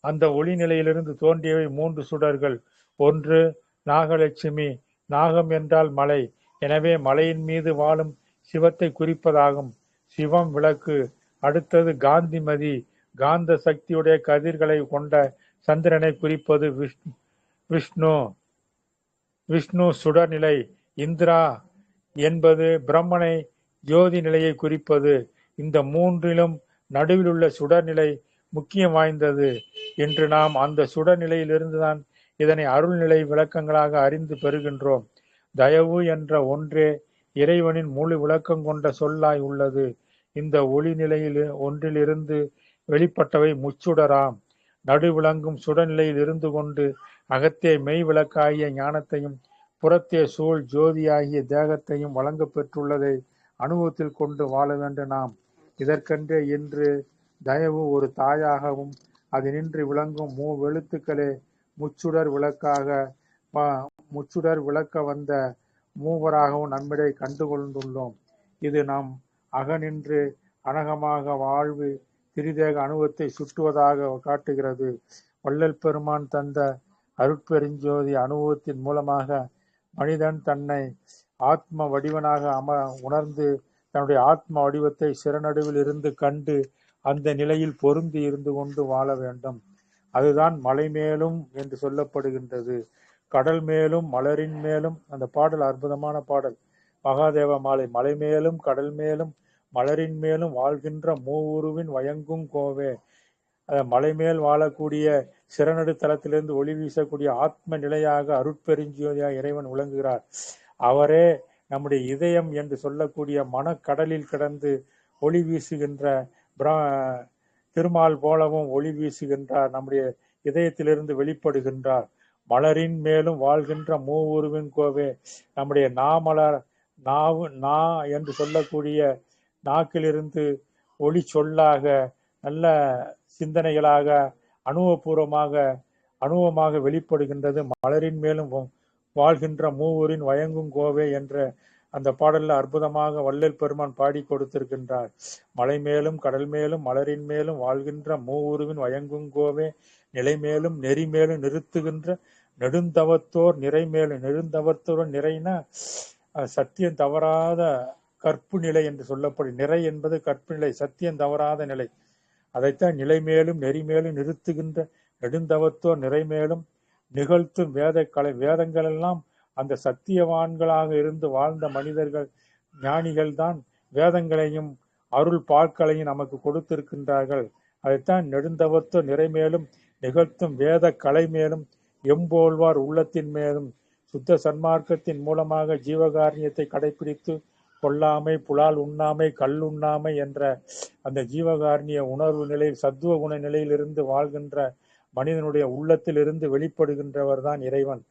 S2: அந்த ஒளி நிலையிலிருந்து தோன்றியவை 3 சுடர்கள். ஒன்று நாகலட்சுமி. நாகம் என்றால் மலை, எனவே மலையின் மீது வாழும் சிவத்தை குறிப்பதாகும். சிவம் விளக்கு. அடுத்தது காந்திமதி, காந்த சக்தியுடைய கதிர்களை கொண்ட சந்திரனை குறிப்பது விஷ்ணு. விஷ்ணு சுடர்நிலை. இந்திரா என்பது பிரம்மனை ஜோதி நிலையை குறிப்பது. இந்த 3லும் நடுவில் உள்ள சுடர்நிலை முக்கியம் வாய்ந்தது. இன்று நாம் அந்த சுடர்நிலையிலிருந்துதான் இதனை அருள்நிலை விளக்கங்களாக அறிந்து பெறுகின்றோம். தயவு என்ற ஒன்றே இறைவனின் முழு விளக்கம் கொண்ட சொல்லாய் உள்ளது. இந்த ஒளி நிலையில் ஒன்றிலிருந்து வெளிப்பட்டவை முச்சுடராம். நடுவிளங்கும் சுடர்நிலையில் இருந்து கொண்டு அகத்தே மெய் விளக்காகிய ஞானத்தையும் புறத்தே சூழ் ஜோதியாகிய தேகத்தையும் வழங்க பெற்றுள்ளதை அனுபவத்தில் கொண்டு வாழ வேண்டும் நாம். இதற்கென்றே இன்று தயவு ஒரு தாயாகவும் அது நின்று விளங்கும் வெளுத்துக்களே முச்சுடர் விளக்க வந்த மூவராகவும் நம்மிடையே கண்டுகொண்டுள்ளோம். இது நாம் அகநின்று அனகமாக வாழ்வு திரிதேக அனுபவத்தை சுட்டுவதாக காட்டுகிறது. வள்ளல் பெருமான் தந்த அருட்பெருஞ்சோதி அனுபவத்தின் மூலமாக மனிதன் தன்னை ஆத்ம வடிவனாக உணர்ந்து தன்னுடைய ஆத்ம வடிவத்தை சிறநடுவில் இருந்து கண்டு அந்த நிலையில் பொருந்தி இருந்து கொண்டு வாழ வேண்டும். அதுதான் மலை மேலும் என்று சொல்லப்படுகின்றது. கடல் மேலும் மலரின் மேலும். அந்த பாடல் அற்புதமான பாடல். மகாதேவ மாலை. மலை மேலும் கடல் மேலும் மலரின் மேலும் வாழ்கின்ற மூவுருவின் வயங்கும் கோவே. மலை மேல் வாழக்கூடிய சிறநடு தலத்திலிருந்து ஒளி வீசக்கூடிய ஆத்ம நிலையாக அருட்பெருஞ்சோதியாக இறைவன் விளங்குகிறார். அவரே நம்முடைய இதயம் என்று சொல்லக்கூடிய மனக்கடலில் கிடந்து ஒளி வீசுகின்ற திருமால் போலவும் ஒளி வீசுகின்றார். நம்முடைய இதயத்திலிருந்து வெளிப்படுகின்றார். மலரின் மேலும் வாழ்கின்ற மூவுருவின் கோவே. நம்முடைய நா என்று சொல்லக்கூடிய நாக்கிலிருந்து ஒளி சொல்லாக நல்ல சிந்தனைகளாக அனுபவமாக வெளிப்படுகின்றது. மலரின் மேலும் வாழ்கின்ற மூவரின் வயங்கும் கோவே என்ற அந்த பாடல்ல அற்புதமாக வள்ளல் பெருமான் பாடி கொடுத்திருக்கின்றார். மலை மேலும் கடல் மேலும் மலரின் மேலும் வாழ்கின்ற மூவுருவின் வயங்கும் கோவே, நிலை மேலும் நெறி மேலும் நிறுத்துகின்ற நெடுந்தவத்தோர் நிறை மேலும். நெடுந்தவத்தோர் நிறைனா சத்தியம் தவறாத கற்பு நிலை என்று சொல்லப்படும். நிறை என்பது கற்பு நிலை, சத்தியம் தவறாத நிலை. அதைத்தான் நிலை மேலும் நெறி மேலும் நிறுத்துகின்ற நெடுந்தவத்தோர் நிறை மேலும் நிகழ்த்தும் வேதங்கள் எல்லாம் அந்த சத்தியவான்களாக இருந்து வாழ்ந்த மனிதர்கள், ஞானிகள் தான் வேதங்களையும் அருள் பாற்களையும் நமக்கு கொடுத்திருக்கின்றார்கள். அதைத்தான் நெடுந்தவத்தோர் நிறை மேலும் நிகழ்த்தும் வேத கலை மேலும் எம்போல்வார் உள்ளத்தின் மேலும். சுத்த சன்மார்க்கத்தின் மூலமாக ஜீவகாரணியத்தை கடைபிடித்து கொல்லாமை, புலால் உண்ணாமை, கல் உண்ணாமை என்ற அந்த ஜீவகாரணிய உணர்வு நிலையில், சத்துவ குண நிலையிலிருந்து வாழ்கின்ற மனிதனுடைய உள்ளத்தில் இருந்து வெளிப்படுகின்றவர் தான் இறைவன்.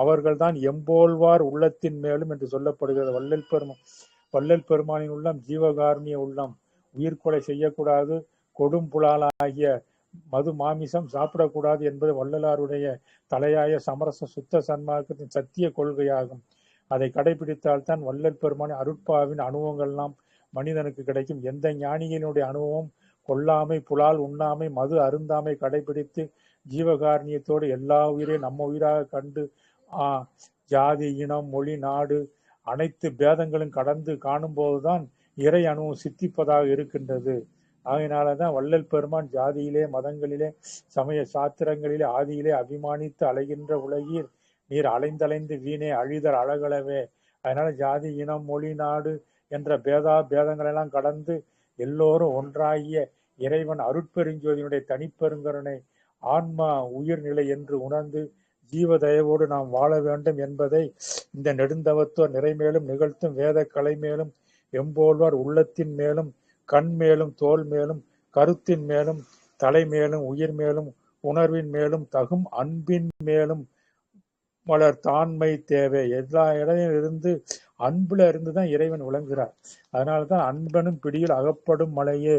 S2: அவர்கள்தான் எம்போல்வார் உள்ளத்தின் மேலும் என்று சொல்லப்படுகிறது. வள்ளல் பெருமானின் உள்ளம் ஜீவகாரணிய உள்ளம். உயிர்கொலை செய்யக்கூடாது, கொடும் புலாலாகிய மது மாமிசம் சாப்பிடக்கூடாது என்பது வள்ளலாருடைய தலையாய சமரச சுத்த சன்மார்க்கத்தின் சத்திய கொள்கையாகும். அதை கடைபிடித்தால்தான் வள்ளல் பெருமானின் அருட்பாவின் அனுபவங்கள்லாம் மனிதனுக்கு கிடைக்கும். எந்த ஞானியினுடைய அனுபவம் கொல்லாமை, புலால் உண்ணாமை, மது அருந்தாமை கடைபிடித்து ஜீவகாரணியத்தோடு எல்லா உயிரையும் நம்ம உயிராக கண்டு ஜாதி, இனம், மொழி, நாடு அனைத்து பேதங்களும் கடந்து காணும் போதுதான் இறை அனுபவம் சித்திப்பதாக இருக்கின்றது. ஆகையினாலதான் வள்ளல் பெருமான் ஜாதியிலே, மதங்களிலே, சமய சாத்திரங்களிலே ஆதியிலே அபிமானித்து அலைகின்ற உலகீர் நீர் அலைந்தலைந்து வீணே அழிதல் அழகளவே. அதனால ஜாதி, இனம், மொழி, நாடு என்ற பேதங்களெல்லாம் கடந்து எல்லோரும் ஒன்றாகிய இறைவன் அருட்பெருஞ்சோதியினுடைய தனிப்பெருங்கருணை ஆன்மா உயிர்நிலை என்று உணர்ந்து ஜீவதயவோடு நாம் வாழ வேண்டும் என்பதை இந்த நெடுந்தவத்தோர் நிறைமேலும் நிகழ்த்தும் வேத கலை மேலும் எம்போல்வார் உள்ளத்தின் மேலும் கண் மேலும் தோல் மேலும் கருத்தின் மேலும் தலை மேலும் உயிர் மேலும் உணர்வின் மேலும் தகும் அன்பின் மேலும் மலர் தாண்மை தேவை. எல்லா இடையில இருந்து அன்புல இருந்துதான் இறைவன் விளங்குகிறார். அதனாலதான் அன்பனும் பிடியில் அகப்படும் மலையே,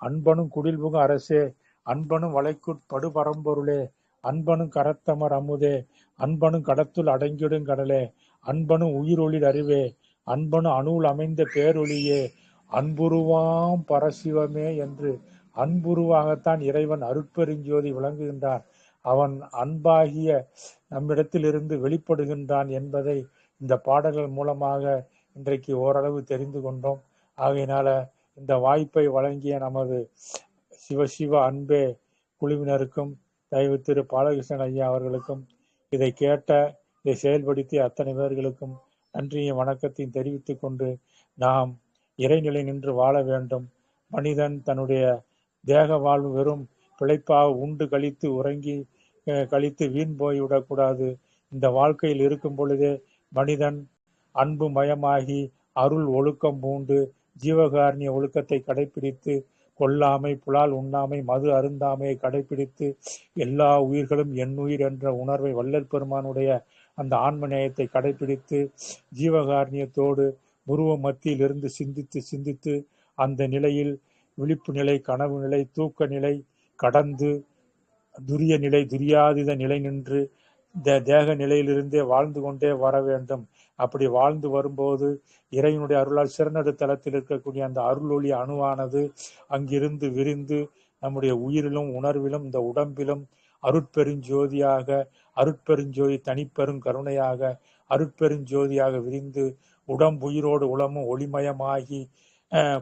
S2: அன்பனும் குடில்புகும் அரசே, அன்பனும் வளைக்குட்படு பரம்பொருளே, அன்பனும் கரத்தமர் அமுதே, அன்பனும் கடத்துள் அடங்கிடும் கடலே, அன்பனும் உயிரொளிர் அறிவே, அன்பனும் அணுவில் அமைந்த பேரொளியே, அன்புருவாம் பரசிவமே என்று அன்புருவாகத்தான் இறைவன் அருட்பெருஞ்சோதி விளங்குகின்றான். அவன் அன்பாகிய நம்மிடத்திலிருந்து வெளிப்படுகின்றான் என்பதை இந்த பாடல்கள் மூலமாக இன்றைக்கு ஓரளவு தெரிந்து கொண்டோம். ஆகையினால இந்த வாய்ப்பை வழங்கிய நமது சிவசிவ அன்பே குழுவினருக்கும் தயவு திரு பாலகிருஷ்ணன் ஐயா அவர்களுக்கும் இதை செயல்படுத்திய அத்தனை பேர்களுக்கும் நன்றியும் வணக்கத்தையும் தெரிவித்துக் கொண்டு நாம் இறைநிலை நின்று வாழ வேண்டும். மனிதன் தன்னுடைய தேக வாழ்வு வெறும் பிழைப்பாக உண்டு கழித்து உறங்கி கழித்து வீண் போய்விடக்கூடாது. இந்த வாழ்க்கையில் இருக்கும் பொழுதே மனிதன் அன்பு மயமாகி அருள் ஒழுக்கம் பூண்டு ஜீவகாரணிய ஒழுக்கத்தை கடைபிடித்து கொல்லாமை, புலால் உண்ணாமை, மது அருந்தாமையை கடைபிடித்து எல்லா உயிர்களும் எண்ணுயிர் என்ற உணர்வை வள்ளல் பெருமானுடைய அந்த ஆன்ம நேயத்தை கடைபிடித்து ஜீவகாரணியத்தோடு உருவ மத்தியில் இருந்து சிந்தித்து அந்த நிலையில் விழிப்பு நிலை, கனவு நிலை, தூக்க நிலை கடந்து துரிய நிலை, துரியாதீத நிலை நின்று தேக நிலையிலிருந்தே வாழ்ந்து கொண்டே வர வேண்டும். அப்படி வாழ்ந்து வரும்போது இறைவனுடைய அருளால் சிறநடு தளத்தில் இருக்கக்கூடிய அந்த அருள் ஒளி அணுவானது அங்கிருந்து விரிந்து நம்முடைய உயிரிலும் உணர்விலும் இந்த உடம்பிலும் அருட்பெருஞ்சோதி தனிப்பெரும் கருணையாக அருட்பெருஞ்சோதியாக விரிந்து உடம்புயிரோடு உளமும் ஒளிமயமாகி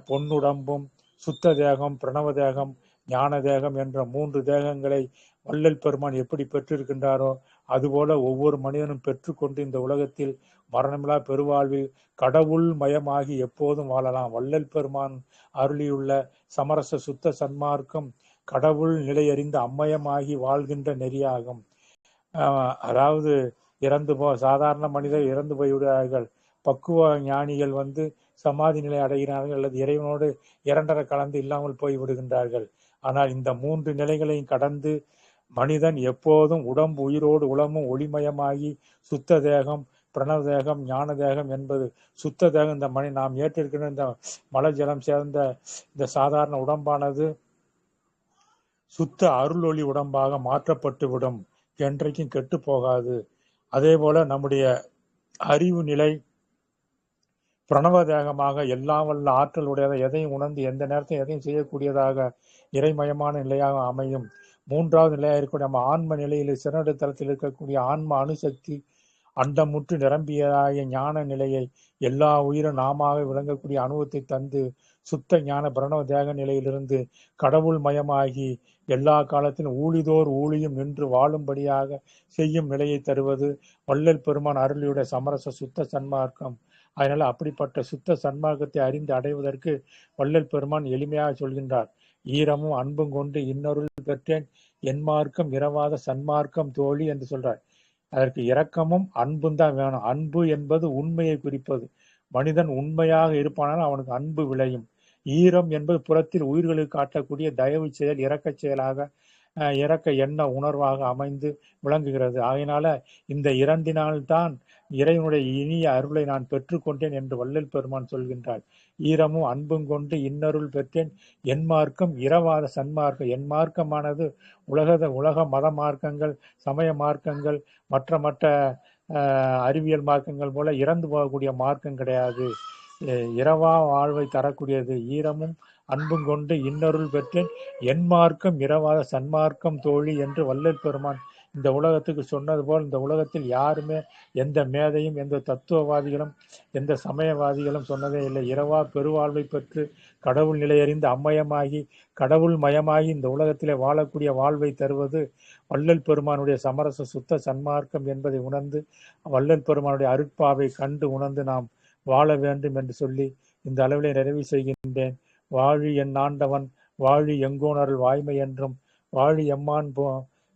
S2: பொன்னுடம்பும் சுத்த தேகம், பிரணவ தேகம், ஞான தேகம் என்ற 3 தேகங்களை வள்ளல் பெருமான் எப்படி பெற்றிருக்கின்றாரோ அதுபோல ஒவ்வொரு மனிதனும் பெற்றுக்கொண்டு இந்த உலகத்தில் மரணமில்லா பெருவாழ்வில் கடவுள் மயமாகி எப்போதும் வாழலாம். வள்ளல் பெருமான் அருளியுள்ள சமரச சுத்த சன்மார்க்கம் கடவுள் நிலையறிந்த அம்மயமாகி வாழ்கின்ற நெறியாகும். அதாவது சாதாரண மனிதர் இறந்து போய்விடுகிறார்கள். பக்குவ ஞானிகள் சமாதி நிலை அடைகிறார்கள் அல்லது இறைவனோடு இரண்டரை கலந்து இல்லாமல் போய்விடுகின்றார்கள். ஆனால் இந்த 3 நிலைகளையும் கடந்து மனிதன் எப்போதும் உடம்பு உயிரோடு உளமும் ஒளிமயமாகி சுத்த தேகம், பிரணவ தேகம், ஞான தேகம் என்பது சுத்த தேகம் இந்த நாம் ஏற்றிருக்கிற இந்த மலை ஜலம் சேர்ந்த இந்த சாதாரண உடம்பானது சுத்த அருளொளி உடம்பாக மாற்றப்பட்டுவிடும், என்றைக்கும் கெட்டு போகாது. அதே போல நம்முடைய அறிவு நிலை பிரணவதேகமாக எல்லாம் வல்ல ஆற்றல் உடையதை எதையும் உணர்ந்து எந்த நேரத்தையும் எதையும் செய்யக்கூடியதாக இறைமயமான நிலையாக அமையும். மூன்றாவது நிலையாக இருக்கக்கூடிய நம்ம ஆன்ம நிலையில் சிறந்த தளத்தில் இருக்கக்கூடிய ஆன்ம அணுசக்தி அண்டமுற்று நிரம்பியதாகிய ஞான நிலையை எல்லா உயிரும் நாமாக விளங்கக்கூடிய அனுபவத்தை தந்து சுத்த ஞான பிரணவ தேக நிலையிலிருந்து கடவுள் மயமாகி எல்லா காலத்திலும் ஊழிதோர் ஊழியும் நின்று வாழும்படியாக செய்யும் நிலையை தருவது வள்ளல் பெருமான் அருளியுடைய சமரச சுத்த சன்மார்க்கம். அதனால அப்படிப்பட்ட சுத்த சன்மார்க்கத்தை அறிந்து அடைவதற்கு வள்ளல் பெருமான் எளிமையாக சொல்கின்றார். ஈரமும் அன்பும் கொண்டு இன்னொருள் பெற்றேன், என் மார்க்கம் இரவாத சன்மார்க்கம் தோழி என்று சொல்றார். அதற்கு இரக்கமும் அன்பும் தான் வேணும். அன்பு என்பது உண்மையை குறிப்பது. மனிதன் உண்மையாக இருப்பானால் அவனுக்கு அன்பு விளையும். ஈரம் என்பது புறத்தில் உயிர்களுக்கு காட்டக்கூடிய தயவு செயல், இரக்க செயலாக, இரக்க எண்ண உணர்வாக அமைந்து விளங்குகிறது. ஆகையினால இந்த இரண்டினால்தான் இறைவனுடைய இனிய அருளை நான் பெற்றுக்கொண்டேன் என்று வள்ளல் பெருமான் சொல்கின்றார். ஈரமும் அன்பும் கொண்டு இன்னருள் பெற்றேன், என் மார்க்கம் இரவாத சன்மார்க்கம். என் மார்க்கமானது உலக மத மார்க்கங்கள், சமய மார்க்கங்கள், மற்ற அறிவியல் மார்க்கங்கள் போல இறந்து போகக்கூடிய மார்க்கம் கிடையாது. இரவா வாழ்வை தரக்கூடியது. ஈரமும் அன்பும் கொண்டு இன்னருள் பெற்றேன், என் மார்க்கம் இரவாத சன்மார்க்கம் தோழி என்று வள்ளல் பெருமான் இந்த உலகத்துக்கு சொன்னது போல் இந்த உலகத்தில் யாருமே எந்த மேதையும் எந்த தத்துவவாதிகளும் எந்த சமயவாதிகளும் சொன்னதே இல்லை. இரவா பெருவாழ்வை பெற்று கடவுள் நிலையறிந்து அம்மயமாகி கடவுள் மயமாகி இந்த உலகத்திலே வாழக்கூடிய வாழ்வை தருவது வள்ளல் பெருமானுடைய சமரச சுத்த சன்மார்க்கம் என்பதை உணர்ந்து வள்ளல் பெருமானுடைய அருட்பாவை கண்டு உணர்ந்து நாம் வாழ வேண்டும் என்று சொல்லி இந்த அளவிலே நிறைவு செய்கின்றேன். வாழி என் ஆண்டவன் வாழி எங்கோனருள் வாய்மை என்றும் வாழி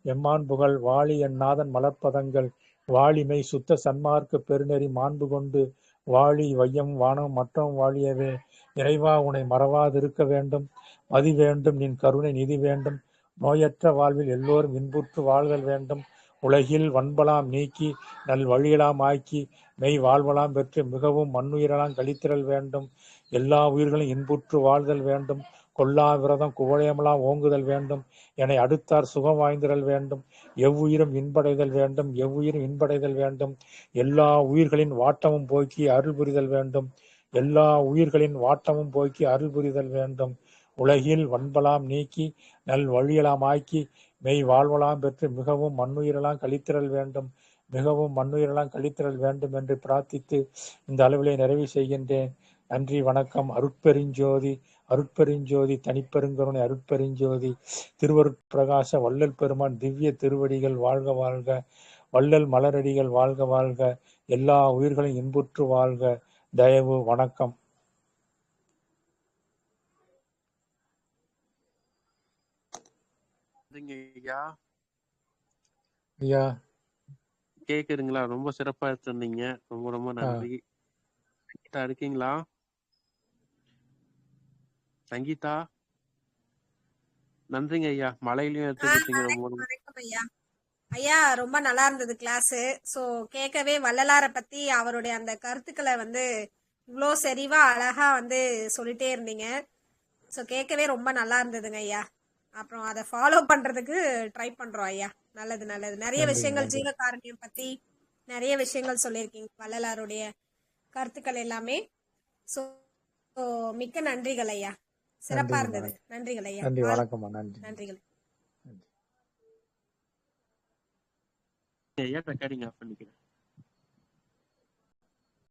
S2: எம்மான் புகழ் வாழி என் நாதன் மலர்ப்பதங்கள் வாழிமை சுத்த சன்மார்க்க பெருநெறி மாண்பு கொண்டு வாழி வையம் வானம் மற்றவும் வாழியவே. இறைவா, உன்னை மறவாதிருக்க வேண்டும், மதி வேண்டும், நின் கருணை நிதி வேண்டும், நோயற்ற வாழ்வில் எல்லோரும் இன்புற்று வாழ்தல் வேண்டும், உலகில் வன்பலாம் நீக்கி நல் வழியலாம் ஆக்கி மெய் வாழ்வலாம் பெற்று மிகவும் மண்ணுயிரெல்லாம் கழித்திரல் வேண்டும், எல்லா உயிர்களும் இன்புற்று வாழ்தல் வேண்டும், கொல்லா விரதம் குவளையமெல்லாம் ஓங்குதல் வேண்டும், என்னை அடுத்தார் சுகம் வாய்ந்திரல் வேண்டும், எவ்வுயிரும் இன்படைதல் வேண்டும், எவ்வுயிரும் இன்படைதல் வேண்டும், எல்லா உயிர்களின் வாட்டமும் போக்கி அருள் புரிதல் வேண்டும், எல்லா உயிர்களின் வாட்டமும் போக்கி அருள் புரிதல் வேண்டும், உலகில் வன்பலாம் நீக்கி நல் வழியலாம் ஆக்கி மெய் வாழ்வலாம் பெற்று மிகவும் மண்ணுயிரெல்லாம் கழித்திரல் வேண்டும், மிகவும் மண்ணுயிரெல்லாம் கழித்திரல் வேண்டும் என்று பிரார்த்தித்து இந்த அளவிலே நிறைவு செய்கின்றேன். நன்றி, வணக்கம். அருட்பெருஞ்சோதி அருட்பெருஞ்சோதி தனிப்பெருங்கருணை அருட்பெருஞ்சோதி திருவருட்பிரகாச வள்ளல் பெருமான் திவ்ய திருவடிகள் வாழ்க வாழ்க, வள்ளல் மலரடிகள் வாழ்க வாழ்க, எல்லா உயிர்களும் இன்புற்று வாழ்க. தயவு வணக்கம்.
S1: ஐயா
S2: ஐயா
S1: கேக்குதுங்களா? ரொம்ப சிறப்பா எடுத்திருந்தீங்க. ரொம்ப ரொம்ப நன்றி. சங்கீதா இருக்கீங்களா? சங்கீதா, நன்றிங்க ஐயா. மலையிலயும் எடுத்துக்கிட்டீங்க.
S3: வணக்கம் ஐயா. ஐயா, ரொம்ப நல்லா இருந்தது கிளாஸ். ஸோ கேட்கவே வள்ளலார பத்தி அவருடைய அந்த கருத்துக்களை இவ்வளோ செறிவா அழகா சொல்லிட்டே இருந்தீங்க. ஸோ கேட்கவே ரொம்ப நல்லா இருந்ததுங்க ஐயா. அப்புறம் அதை ஃபாலோ பண்றதுக்கு ட்ரை பண்றோம் ஐயா. நல்லது நல்லது. நிறைய விஷயங்கள் ஜீவகாருண்யம் பத்தி நிறைய விஷயங்கள் சொல்லியிருக்கீங்க, வள்ளலாருடைய கருத்துக்கள் எல்லாமே. ஸோ மிக்க நன்றிகள் ஐயா. சிறப்பா இருந்தது. நன்றிகள் ஐயா.
S2: நன்றி, வணக்கம்.
S3: நன்றிகள்
S1: ஐயா. ரெக்கார்டிங் ஆஃப் பண்ணிக்கிறேன்.